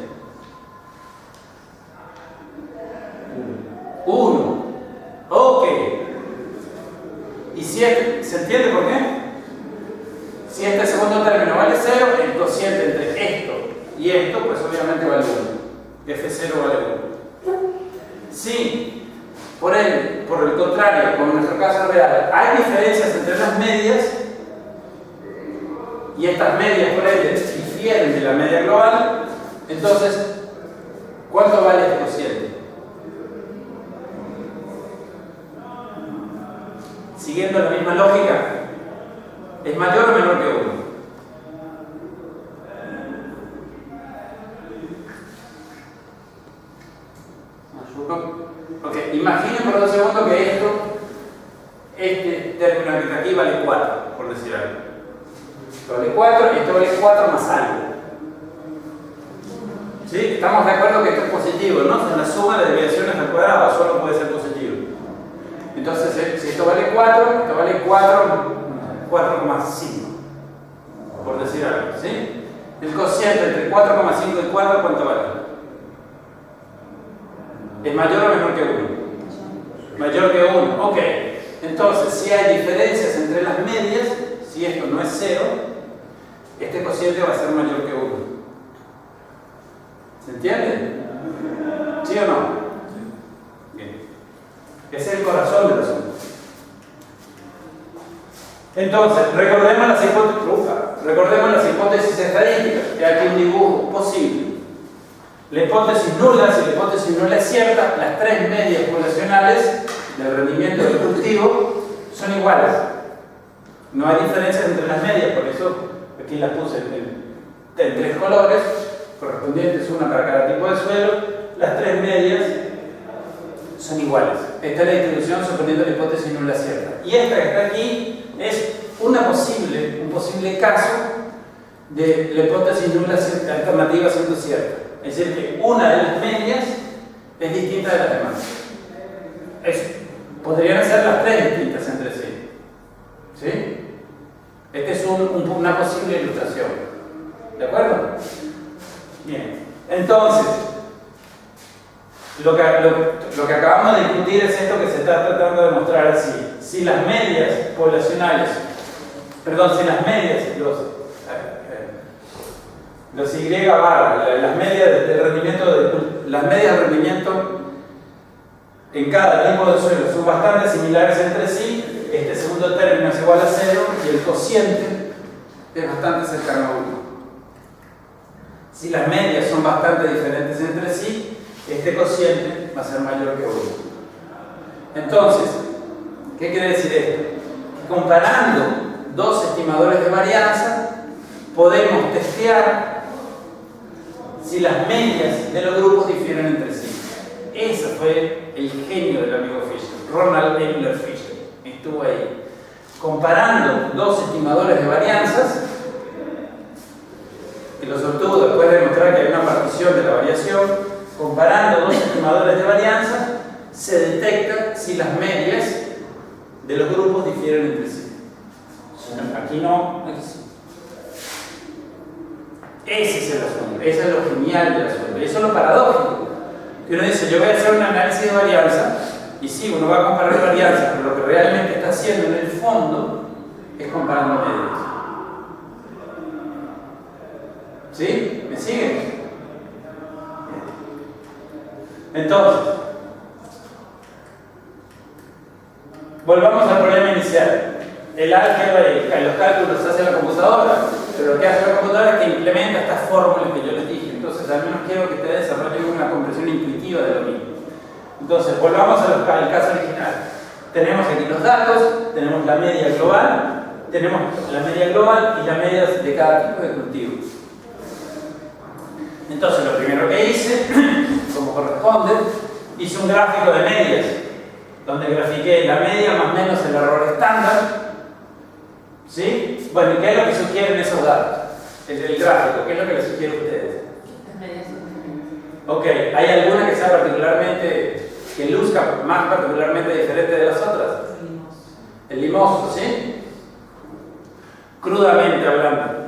S1: 1. Ok. ¿Y si ¿se entiende por qué? Si este segundo término vale 0, el cociente entre esto y esto, pues obviamente vale 1. F0 vale 1. Si, por el contrario, como en nuestro caso real, hay diferencias entre las medias, y estas medias por ende difieren de la media global, entonces, ¿cuánto vale este cociente? Siguiendo la misma lógica, ¿es mayor o menor que 1? Ok, imaginen por un segundo que este término que está aquí vale 4, por decir algo. Esto vale 4 y esto vale 4 más algo. ¿Sí? Estamos de acuerdo que esto es positivo, ¿no? Es la suma de desviaciones al cuadrado, solo puede ser positivo. Entonces, si esto vale 4, esto vale 4,5, por decir algo, ¿sí? El cociente entre 4,5 y 4, ¿cuánto vale? ¿Es mayor o menor que 1? Mayor que 1, ok. Entonces, si hay diferencias entre las medias, si esto no es 0, este cociente va a ser mayor que 1. ¿Se entiende? ¿Sí o no? Bien. Ese es el corazón del asunto. Entonces, recordemos las hipótesis estadísticas, que aquí un dibujo posible. La hipótesis nula, si la hipótesis nula es cierta, las tres medias poblacionales del rendimiento del cultivo son iguales. No hay diferencias entre las medias, por eso aquí las puse en tres colores, correspondientes una para cada tipo de suelo. Las tres medias son iguales. Esta es la distribución suponiendo la hipótesis nula cierta. Y esta que está aquí es un posible caso de la hipótesis nula alternativa siendo cierta. Es decir, que una de las medias es distinta de las demás. Podrían ser las tres distintas entre sí. ¿Sí? Esta es una posible ilustración. ¿De acuerdo? Bien. Entonces, lo que que acabamos de discutir es esto que se está tratando de mostrar así. Si las medias poblacionales, perdón, si las medias, los Y barra, las medias de rendimiento, las medias de rendimiento en cada tipo de suelo son bastante similares entre sí, este segundo término es igual a 0 y el cociente es bastante cercano a 1. Si las medias son bastante diferentes entre sí, este cociente va a ser mayor que 1. Entonces, ¿qué quiere decir esto? Comparando dos estimadores de varianza, podemos testear si las medias de los grupos difieren entre sí. Ese fue el genio del amigo Fisher, Ronald Euler Fisher. Estuvo ahí. Comparando dos estimadores de varianzas, que los obtuvo después de demostrar que hay una partición de la variación, comparando dos estimadores de varianza, se detecta si las medias de los grupos difieren entre sí. Aquí no, aquí sí. Ese es el asunto, eso es lo genial del asunto, eso es lo paradójico. Y uno dice, yo voy a hacer un análisis de varianza, y sí, uno va a comparar varianza, pero lo que realmente está haciendo en el fondo es comparando medias. ¿Sí? ¿Me siguen? Entonces, volvamos al problema inicial. El álgebra y los cálculos hace la computadora, pero lo que hace la computadora es que implementa estas fórmulas que yo les dije. Entonces, al menos quiero que ustedes desarrollen una comprensión intuitiva de lo mismo. Entonces, volvamos al caso original. Tenemos aquí los datos, tenemos la media global, y la media de cada tipo de cultivo. Entonces, lo primero que hice, como corresponde, hice un gráfico de medias, donde grafiqué la media más o menos el error estándar. ¿Sí? Bueno, ¿y qué es lo que sugieren esos datos? El gráfico, ¿qué es lo que les sugiere a ustedes? Ok, ¿hay alguna que sea particularmente, que luzca más particularmente diferente de las otras? El limoso, ¿sí? Crudamente hablando.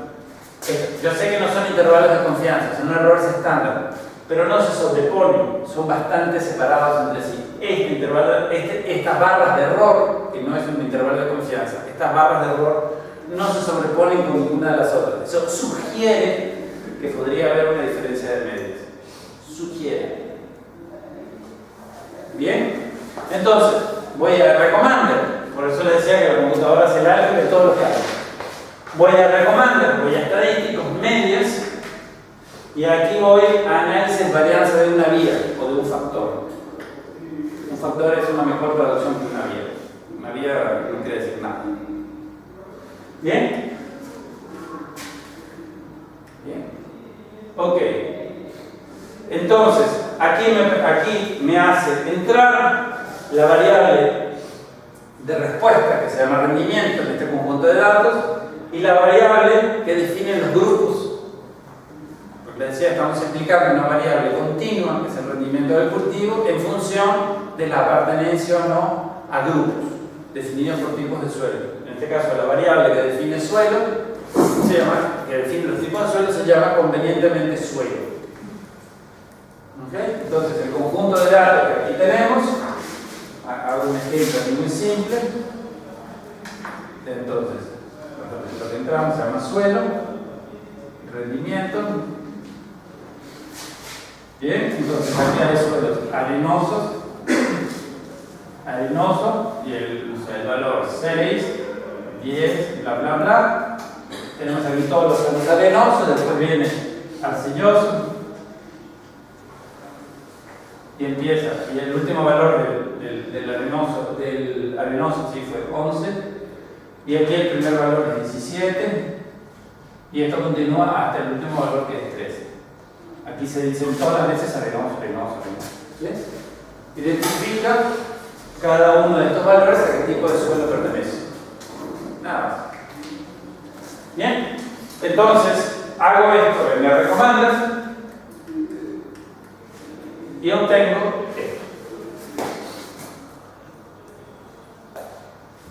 S1: Yo sé que no son intervalos de confianza, son errores estándar, pero no se sobreponen, son bastante separados entre sí. Estas barras de error, que no es un intervalo de confianza, estas barras de error no se sobreponen con ninguna de las otras. Eso sugiere que podría haber una diferencia de medias. Sugiere. Bien, entonces voy a recomendar, por eso les decía que la computadora hace el álgebra de todos los casos. Voy a recomendar, voy a estadísticos, medias, y aquí voy a análisis de varianza de una vía o de un factor. Un factor es una mejor traducción que una vía. Una vía no quiere decir nada. ¿Bien? Bien. Ok. Entonces, aquí me hace entrar la variable de respuesta, que se llama rendimiento en este conjunto de datos, y la variable que define los grupos. Porque les decía, estamos explicando una variable continua, que es el rendimiento del cultivo, en función de la pertenencia o no a grupos, definidos por tipos de suelo. En este caso, la variable que define suelo, que define los tipos de suelo, se llama convenientemente suelo. ¿Okay? Entonces, el conjunto de datos que aquí tenemos, hago un ejemplo aquí muy simple. Entonces, lo que entramos se llama suelo, rendimiento. Bien, entonces aquí hay suelos arenoso, y el valor 6, 10, bla bla bla. Tenemos aquí todos los suelos arenosos, después viene arcilloso. Y empieza, y el último valor del arenoso sí fue 11, y aquí el primer valor es 17, y esto continúa hasta el último valor que es 13. Aquí se dicen todas las veces arenoso. ¿Sí? Identifica cada uno de estos valores a qué tipo de suelo pertenece. Nada más. Bien, entonces hago esto en la recomendas y obtengo esto.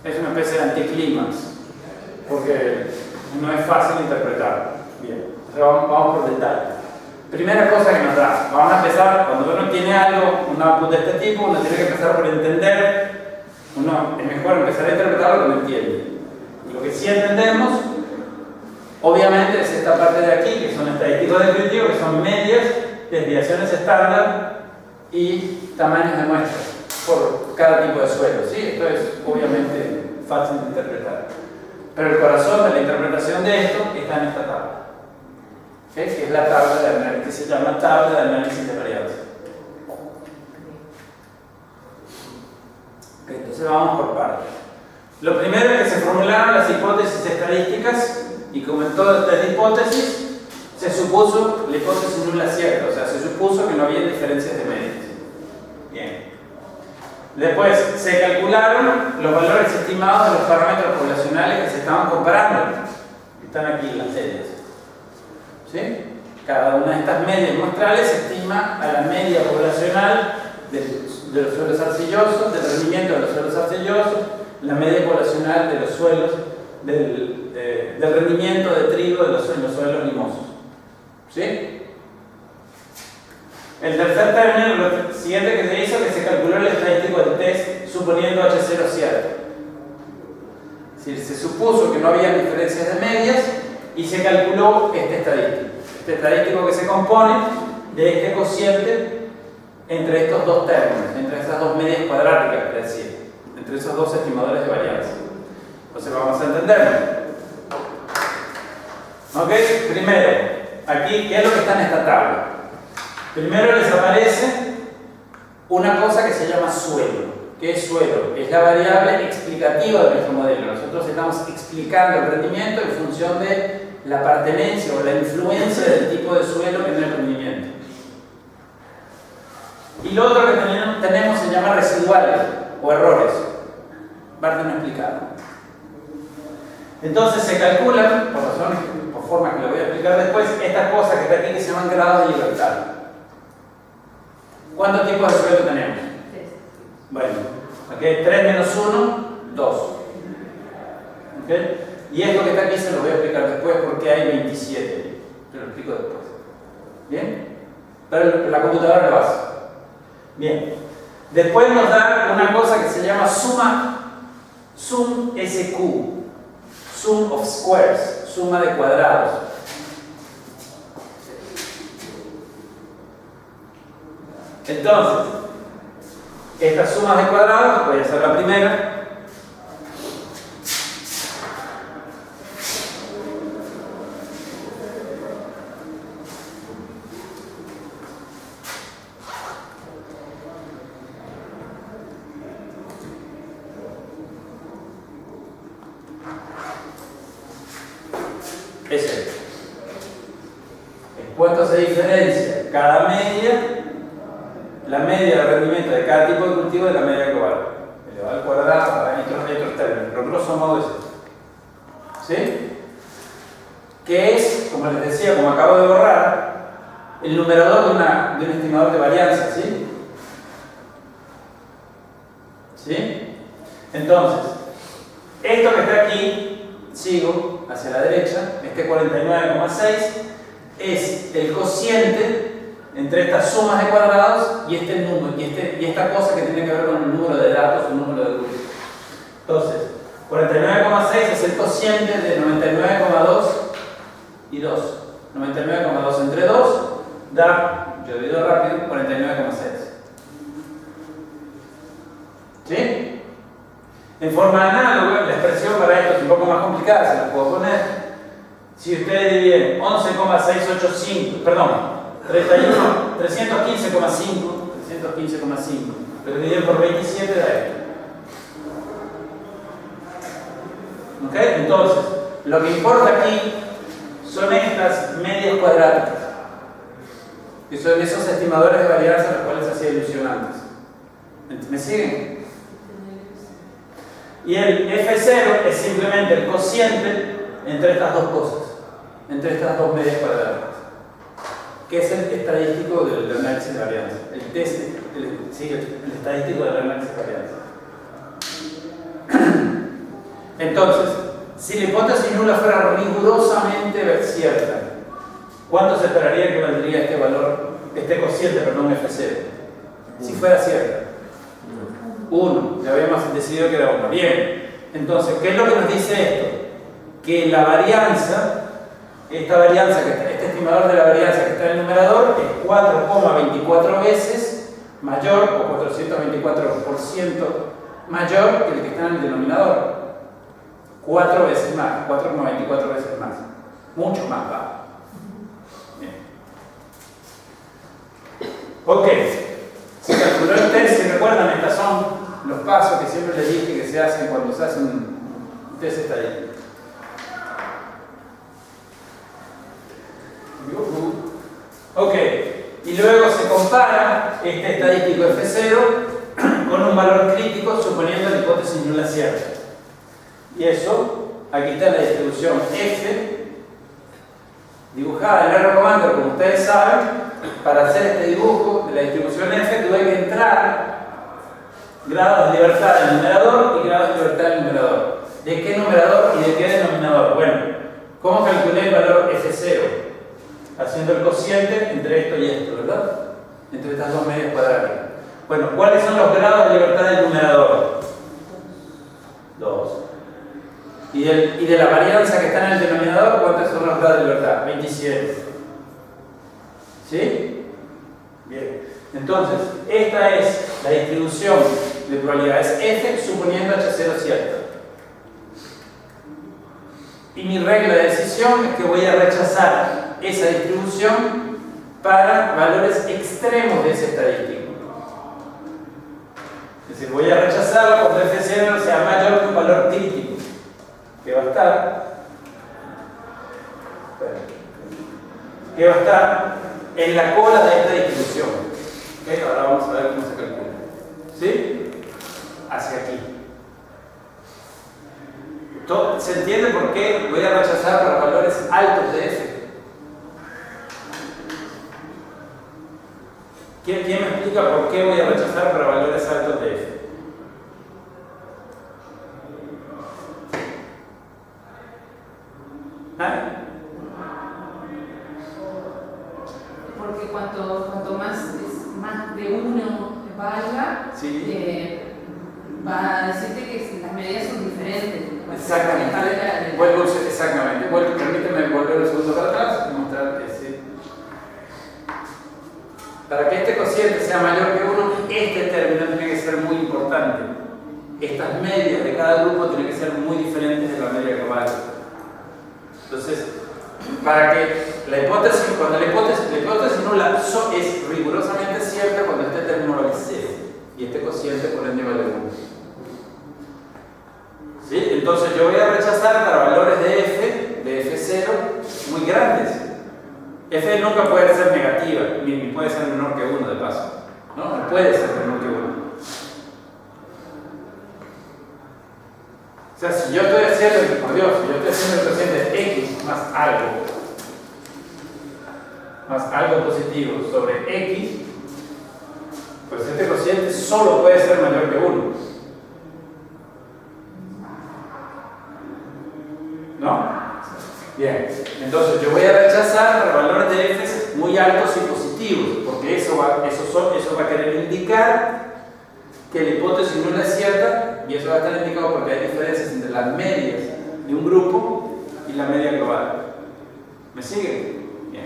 S1: Es una especie de anticlímax, porque no es fácil interpretar. Bien, entonces vamos por detalle. Primera cosa que nos da, vamos a empezar, cuando uno tiene algo, un output de este tipo, uno tiene que empezar por entender, es mejor empezar a interpretar lo que no entiende. Y lo que sí entendemos, obviamente, es esta parte de aquí, que son estadísticos descriptivos, que son medias, desviaciones estándar y tamaños de muestras por cada tipo de suelo, ¿sí? Esto es obviamente fácil de interpretar. Pero el corazón de la interpretación de esto está en esta tabla. ¿Okay? Que es la tabla de análisis, que se llama tabla de análisis de varianza. Okay, entonces vamos por partes. Lo primero es que se formularon las hipótesis estadísticas y como en todas estas hipótesis se supuso la hipótesis nula cierta, o sea, se supuso que no había diferencias de medias. Bien. Después se calcularon los valores estimados de los parámetros poblacionales que se estaban comparando. Están aquí las series. ¿Sí? Cada una de estas medias muestrales se estima a la media poblacional de los suelos arcillosos, del rendimiento de los suelos arcillosos, la media poblacional de los suelos, del rendimiento de trigo de los suelos limosos. ¿Sí? El tercer término, lo siguiente que se hizo, que se calculó el estadístico del test suponiendo H0 cierto. Es decir, se supuso que no había diferencias de medias y se calculó este estadístico. Este estadístico que se compone de este cociente entre estos dos términos, entre estas dos medias cuadráticas, es decir, entre esos dos estimadores de varianza. Entonces vamos a entenderlo. ¿Ok? Primero, aquí, ¿qué es lo que está en esta tabla? Primero les aparece una cosa que se llama suelo. ¿Qué es suelo? Es la variable explicativa de nuestro modelo. Nosotros estamos explicando el rendimiento en función de la pertenencia o la influencia del tipo de suelo en el rendimiento. Y lo otro que tenemos se llama residuales o errores. Parte no explicada. Entonces se calculan, por formas que lo voy a explicar después, estas cosas que están aquí que se llaman grados de libertad. ¿Cuántos tipos de suelo tenemos?
S2: 3.
S1: Bueno, okay, 3 menos 1, 2. ¿Okay? Y esto que está aquí se lo voy a explicar después porque hay 27. Te lo explico después. ¿Bien? Pero la computadora lo hace. Bien. Después nos da una cosa que se llama sum SQ. Sum of squares. Suma de cuadrados. Entonces, estas sumas de cuadrados, voy a hacer la primera. Es esto. ¿Cuánto se diferencia cada media? La media de rendimiento de cada tipo de cultivo de la media global. Elevado al cuadrado, parámetros de otros términos. Pero grosso modo es esto. ¿Sí? Que es, como les decía, como acabo de borrar, el numerador de un estimador de varianza. ¿Sí? ¿Sí? Entonces, esto que está aquí, sigo hacia la derecha, este 49,6 es el cociente entre estas sumas de cuadrados y este número, y esta cosa que tiene que ver con el número de datos, el número de grupos. Entonces, 49,6 es el cociente de 99,2 y 2. 99,2 entre 2 da, yo divido rápido, 49,6. ¿Sí? En forma análoga, la expresión para esto es un poco más complicada, se la puedo poner. Si ustedes dividen 11,685, perdón, 315,5, pero dividen por 27 da esto. ¿Ok? Entonces, lo que importa aquí son estas medias cuadráticas, que son esos estimadores de varianza a los cuales hacía ilusión antes. ¿Me siguen? Y el F0 es simplemente el cociente entre estas dos cosas, entre estas dos medias cuadráticas, que es el estadístico del análisis de varianza. El estadístico del análisis de varianza. Entonces, si la hipótesis nula fuera rigurosamente cierta, ¿cuánto se esperaría que valdría este valor, este cociente, perdón, F0? Si fuera cierto. 1. Ya habíamos decidido que era 1. Bien. Entonces, ¿qué es lo que nos dice esto? Que la varianza, este estimador de la varianza que está en el numerador es 4,24 veces mayor o 424% mayor que el que está en el denominador. 4 veces más, 4,24 veces más. Mucho más bajo. Bien. Ok. Se calculó el test, si recuerdan, estos son los pasos que siempre les dije que se hacen cuando se hace un test estadístico. Ok, y luego se compara este estadístico F0 con un valor crítico suponiendo la hipótesis nula cierta. Y eso, aquí está la distribución F, dibujada en R comando, como ustedes saben. Para hacer este dibujo de la distribución F tuve que entrar grados de libertad del numerador y grados de libertad del numerador. ¿De qué numerador y de qué denominador? Bueno, ¿cómo calculé el valor F0? Haciendo el cociente entre esto y esto, ¿verdad? Entre estas dos medias cuadradas. Bueno, ¿cuáles son los grados de libertad del numerador? 2. ¿Y de la varianza que está en el denominador, cuántos son los grados de libertad? 27. ¿Sí? Bien. Entonces, esta es la distribución de probabilidades F suponiendo H0 cierto. Y mi regla de decisión es que voy a rechazar esa distribución para valores extremos de ese estadístico. Es decir, voy a rechazarlo cuando F0 sea mayor que un valor crítico, que va a estar en la cola de esta distribución. ¿Okay? Ahora vamos a ver cómo se calcula. ¿Sí? Hacia aquí. ¿Se entiende por qué voy a rechazar para valores altos de F? ¿Quién me explica por qué voy a rechazar para valores altos de F? ¿Ah?
S2: Porque cuanto más de uno valga,
S1: Sí.
S2: va a decirte que las medidas son diferentes.
S1: Exactamente. Permíteme volver un segundo para atrás y mostrar que sí. Para que este cociente sea mayor que 1, este término tiene que ser muy importante. Estas medias de cada grupo tienen que ser muy diferentes de la media global. Entonces, para que la hipótesis nula es rigurosamente cierta cuando este término vale 0 y este cociente por ende vale 1. ¿Sí? Entonces yo voy a rechazar para valores de F0 muy grandes. F nunca puede ser negativa, ni puede ser menor que 1 de paso. No puede ser menor que 1. O sea, si yo estoy haciendo, por Dios, si yo estoy haciendo el cociente X más algo positivo sobre X, pues este cociente solo puede ser mayor que 1. ¿No? Bien, entonces yo voy a rechazar para valores de F muy altos y positivos, porque eso va a querer indicar que la hipótesis nula es cierta, y eso va a estar indicado porque hay diferencias entre las medias de un grupo y la media global. ¿Me siguen? Bien.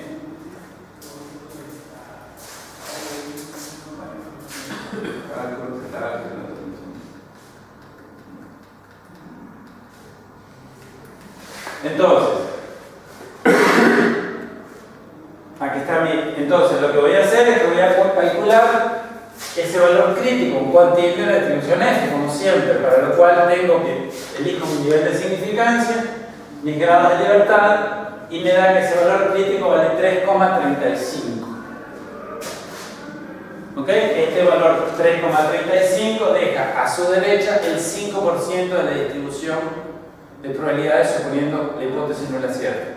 S1: Entonces, aquí está entonces lo que voy a hacer es que voy a calcular ese valor crítico, un cuantiente de la distribución F, como siempre, para lo cual tengo que elijo mi nivel de significancia, mis grados de libertad, y me da que ese valor crítico vale 3,35. ¿Ok? Este valor 3,35 deja a su derecha el 5% de la distribución de probabilidades suponiendo la hipótesis nula cierta.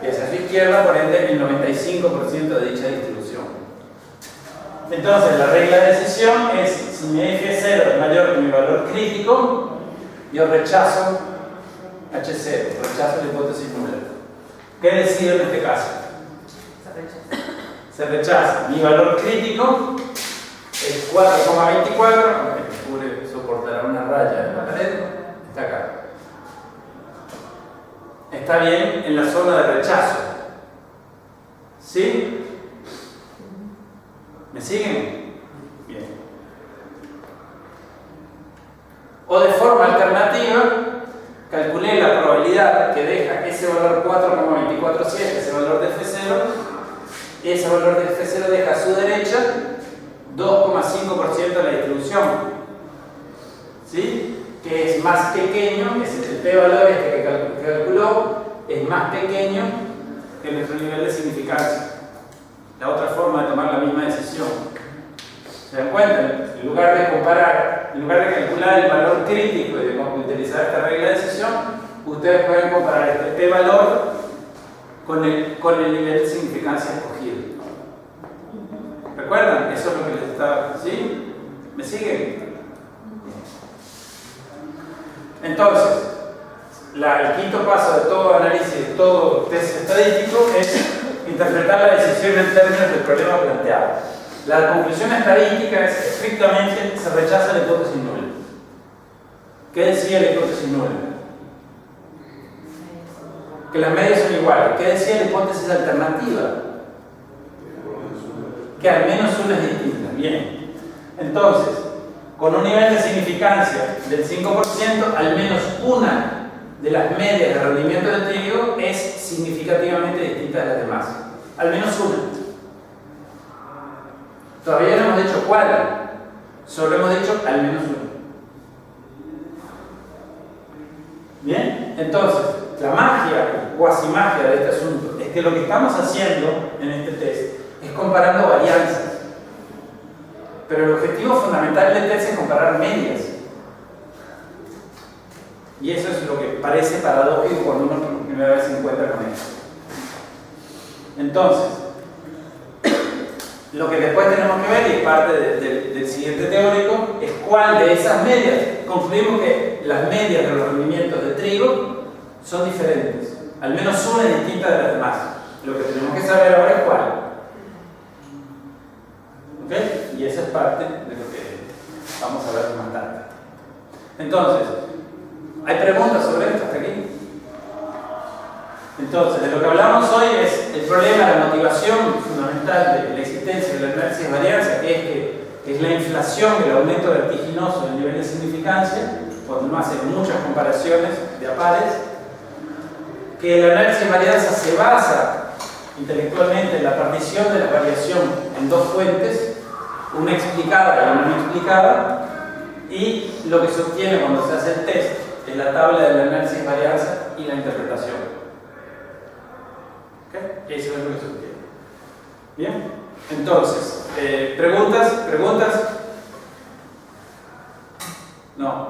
S1: Y hacia su izquierda, por ende, el 95% de dicha distribución. Entonces, la regla de decisión es, si mi F0 es mayor que mi valor crítico, yo rechazo H0, rechazo la hipótesis nula. ¿Qué decido en este caso? Se rechaza. Mi valor crítico es 4,24, aunque soportará una raya en la pared, está acá. Está bien en la zona de rechazo. ¿Sí? ¿Me siguen? Bien. O de forma alternativa, calculé la probabilidad que deja ese valor 4,247, ese valor de F0, y ese valor de F0 deja a su derecha 2,5% de la distribución. ¿Sí? Que es más pequeño, el p-valor este que calculó, es más pequeño que nuestro nivel de significancia. La otra forma de tomar la misma decisión. ¿Se dan cuenta? En lugar de comparar, en lugar de calcular el valor crítico y de utilizar esta regla de decisión, ustedes pueden comparar este p-valor con el nivel de significancia escogido. ¿Recuerdan? Eso es lo que les estaba... ¿Sí? ¿Me siguen? Entonces, el quinto paso de todo análisis, de todo test estadístico es interpretar la decisión en términos del problema planteado. La conclusión estadística es estrictamente se rechaza la hipótesis nula. ¿Qué decía la hipótesis nula? Que las medias son iguales. ¿Qué decía la hipótesis alternativa? Que al menos una es distinta. Bien. Entonces, con un nivel de significancia del 5%, al menos una de las medias de rendimiento del trigo es significativamente distinta de las demás. Al menos una. Todavía no hemos dicho cuál, solo hemos dicho al menos una. Bien, entonces, la magia, cuasi magia de este asunto, es que lo que estamos haciendo en este test es comparando varianzas. Pero el objetivo fundamental del test es comparar medias. Y eso es lo que parece paradójico cuando uno por primera vez se encuentra con esto. Entonces, lo que después tenemos que ver, y es parte del siguiente teórico, es cuál de esas medias. Concluimos que las medias de los rendimientos de trigo son diferentes. Al menos una es distinta de las demás. Lo que tenemos que saber ahora es cuál. ¿Ok? Y esa es parte de lo que vamos a ver más tarde. Entonces, ¿hay preguntas sobre esto hasta aquí? Entonces, de lo que hablamos hoy es el problema de la motivación fundamental de la existencia de la análisis de varianza, que es la inflación, el aumento vertiginoso del nivel de significancia, cuando uno hace muchas comparaciones de a pares, que el análisis de varianza se basa intelectualmente en la partición de la variación en dos fuentes, una explicada y una no explicada, y lo que se obtiene cuando se hace el test es la tabla del análisis de varianza y la interpretación. ¿Okay? Eso es lo que se obtiene. Bien, entonces, ¿preguntas? ¿Preguntas? No.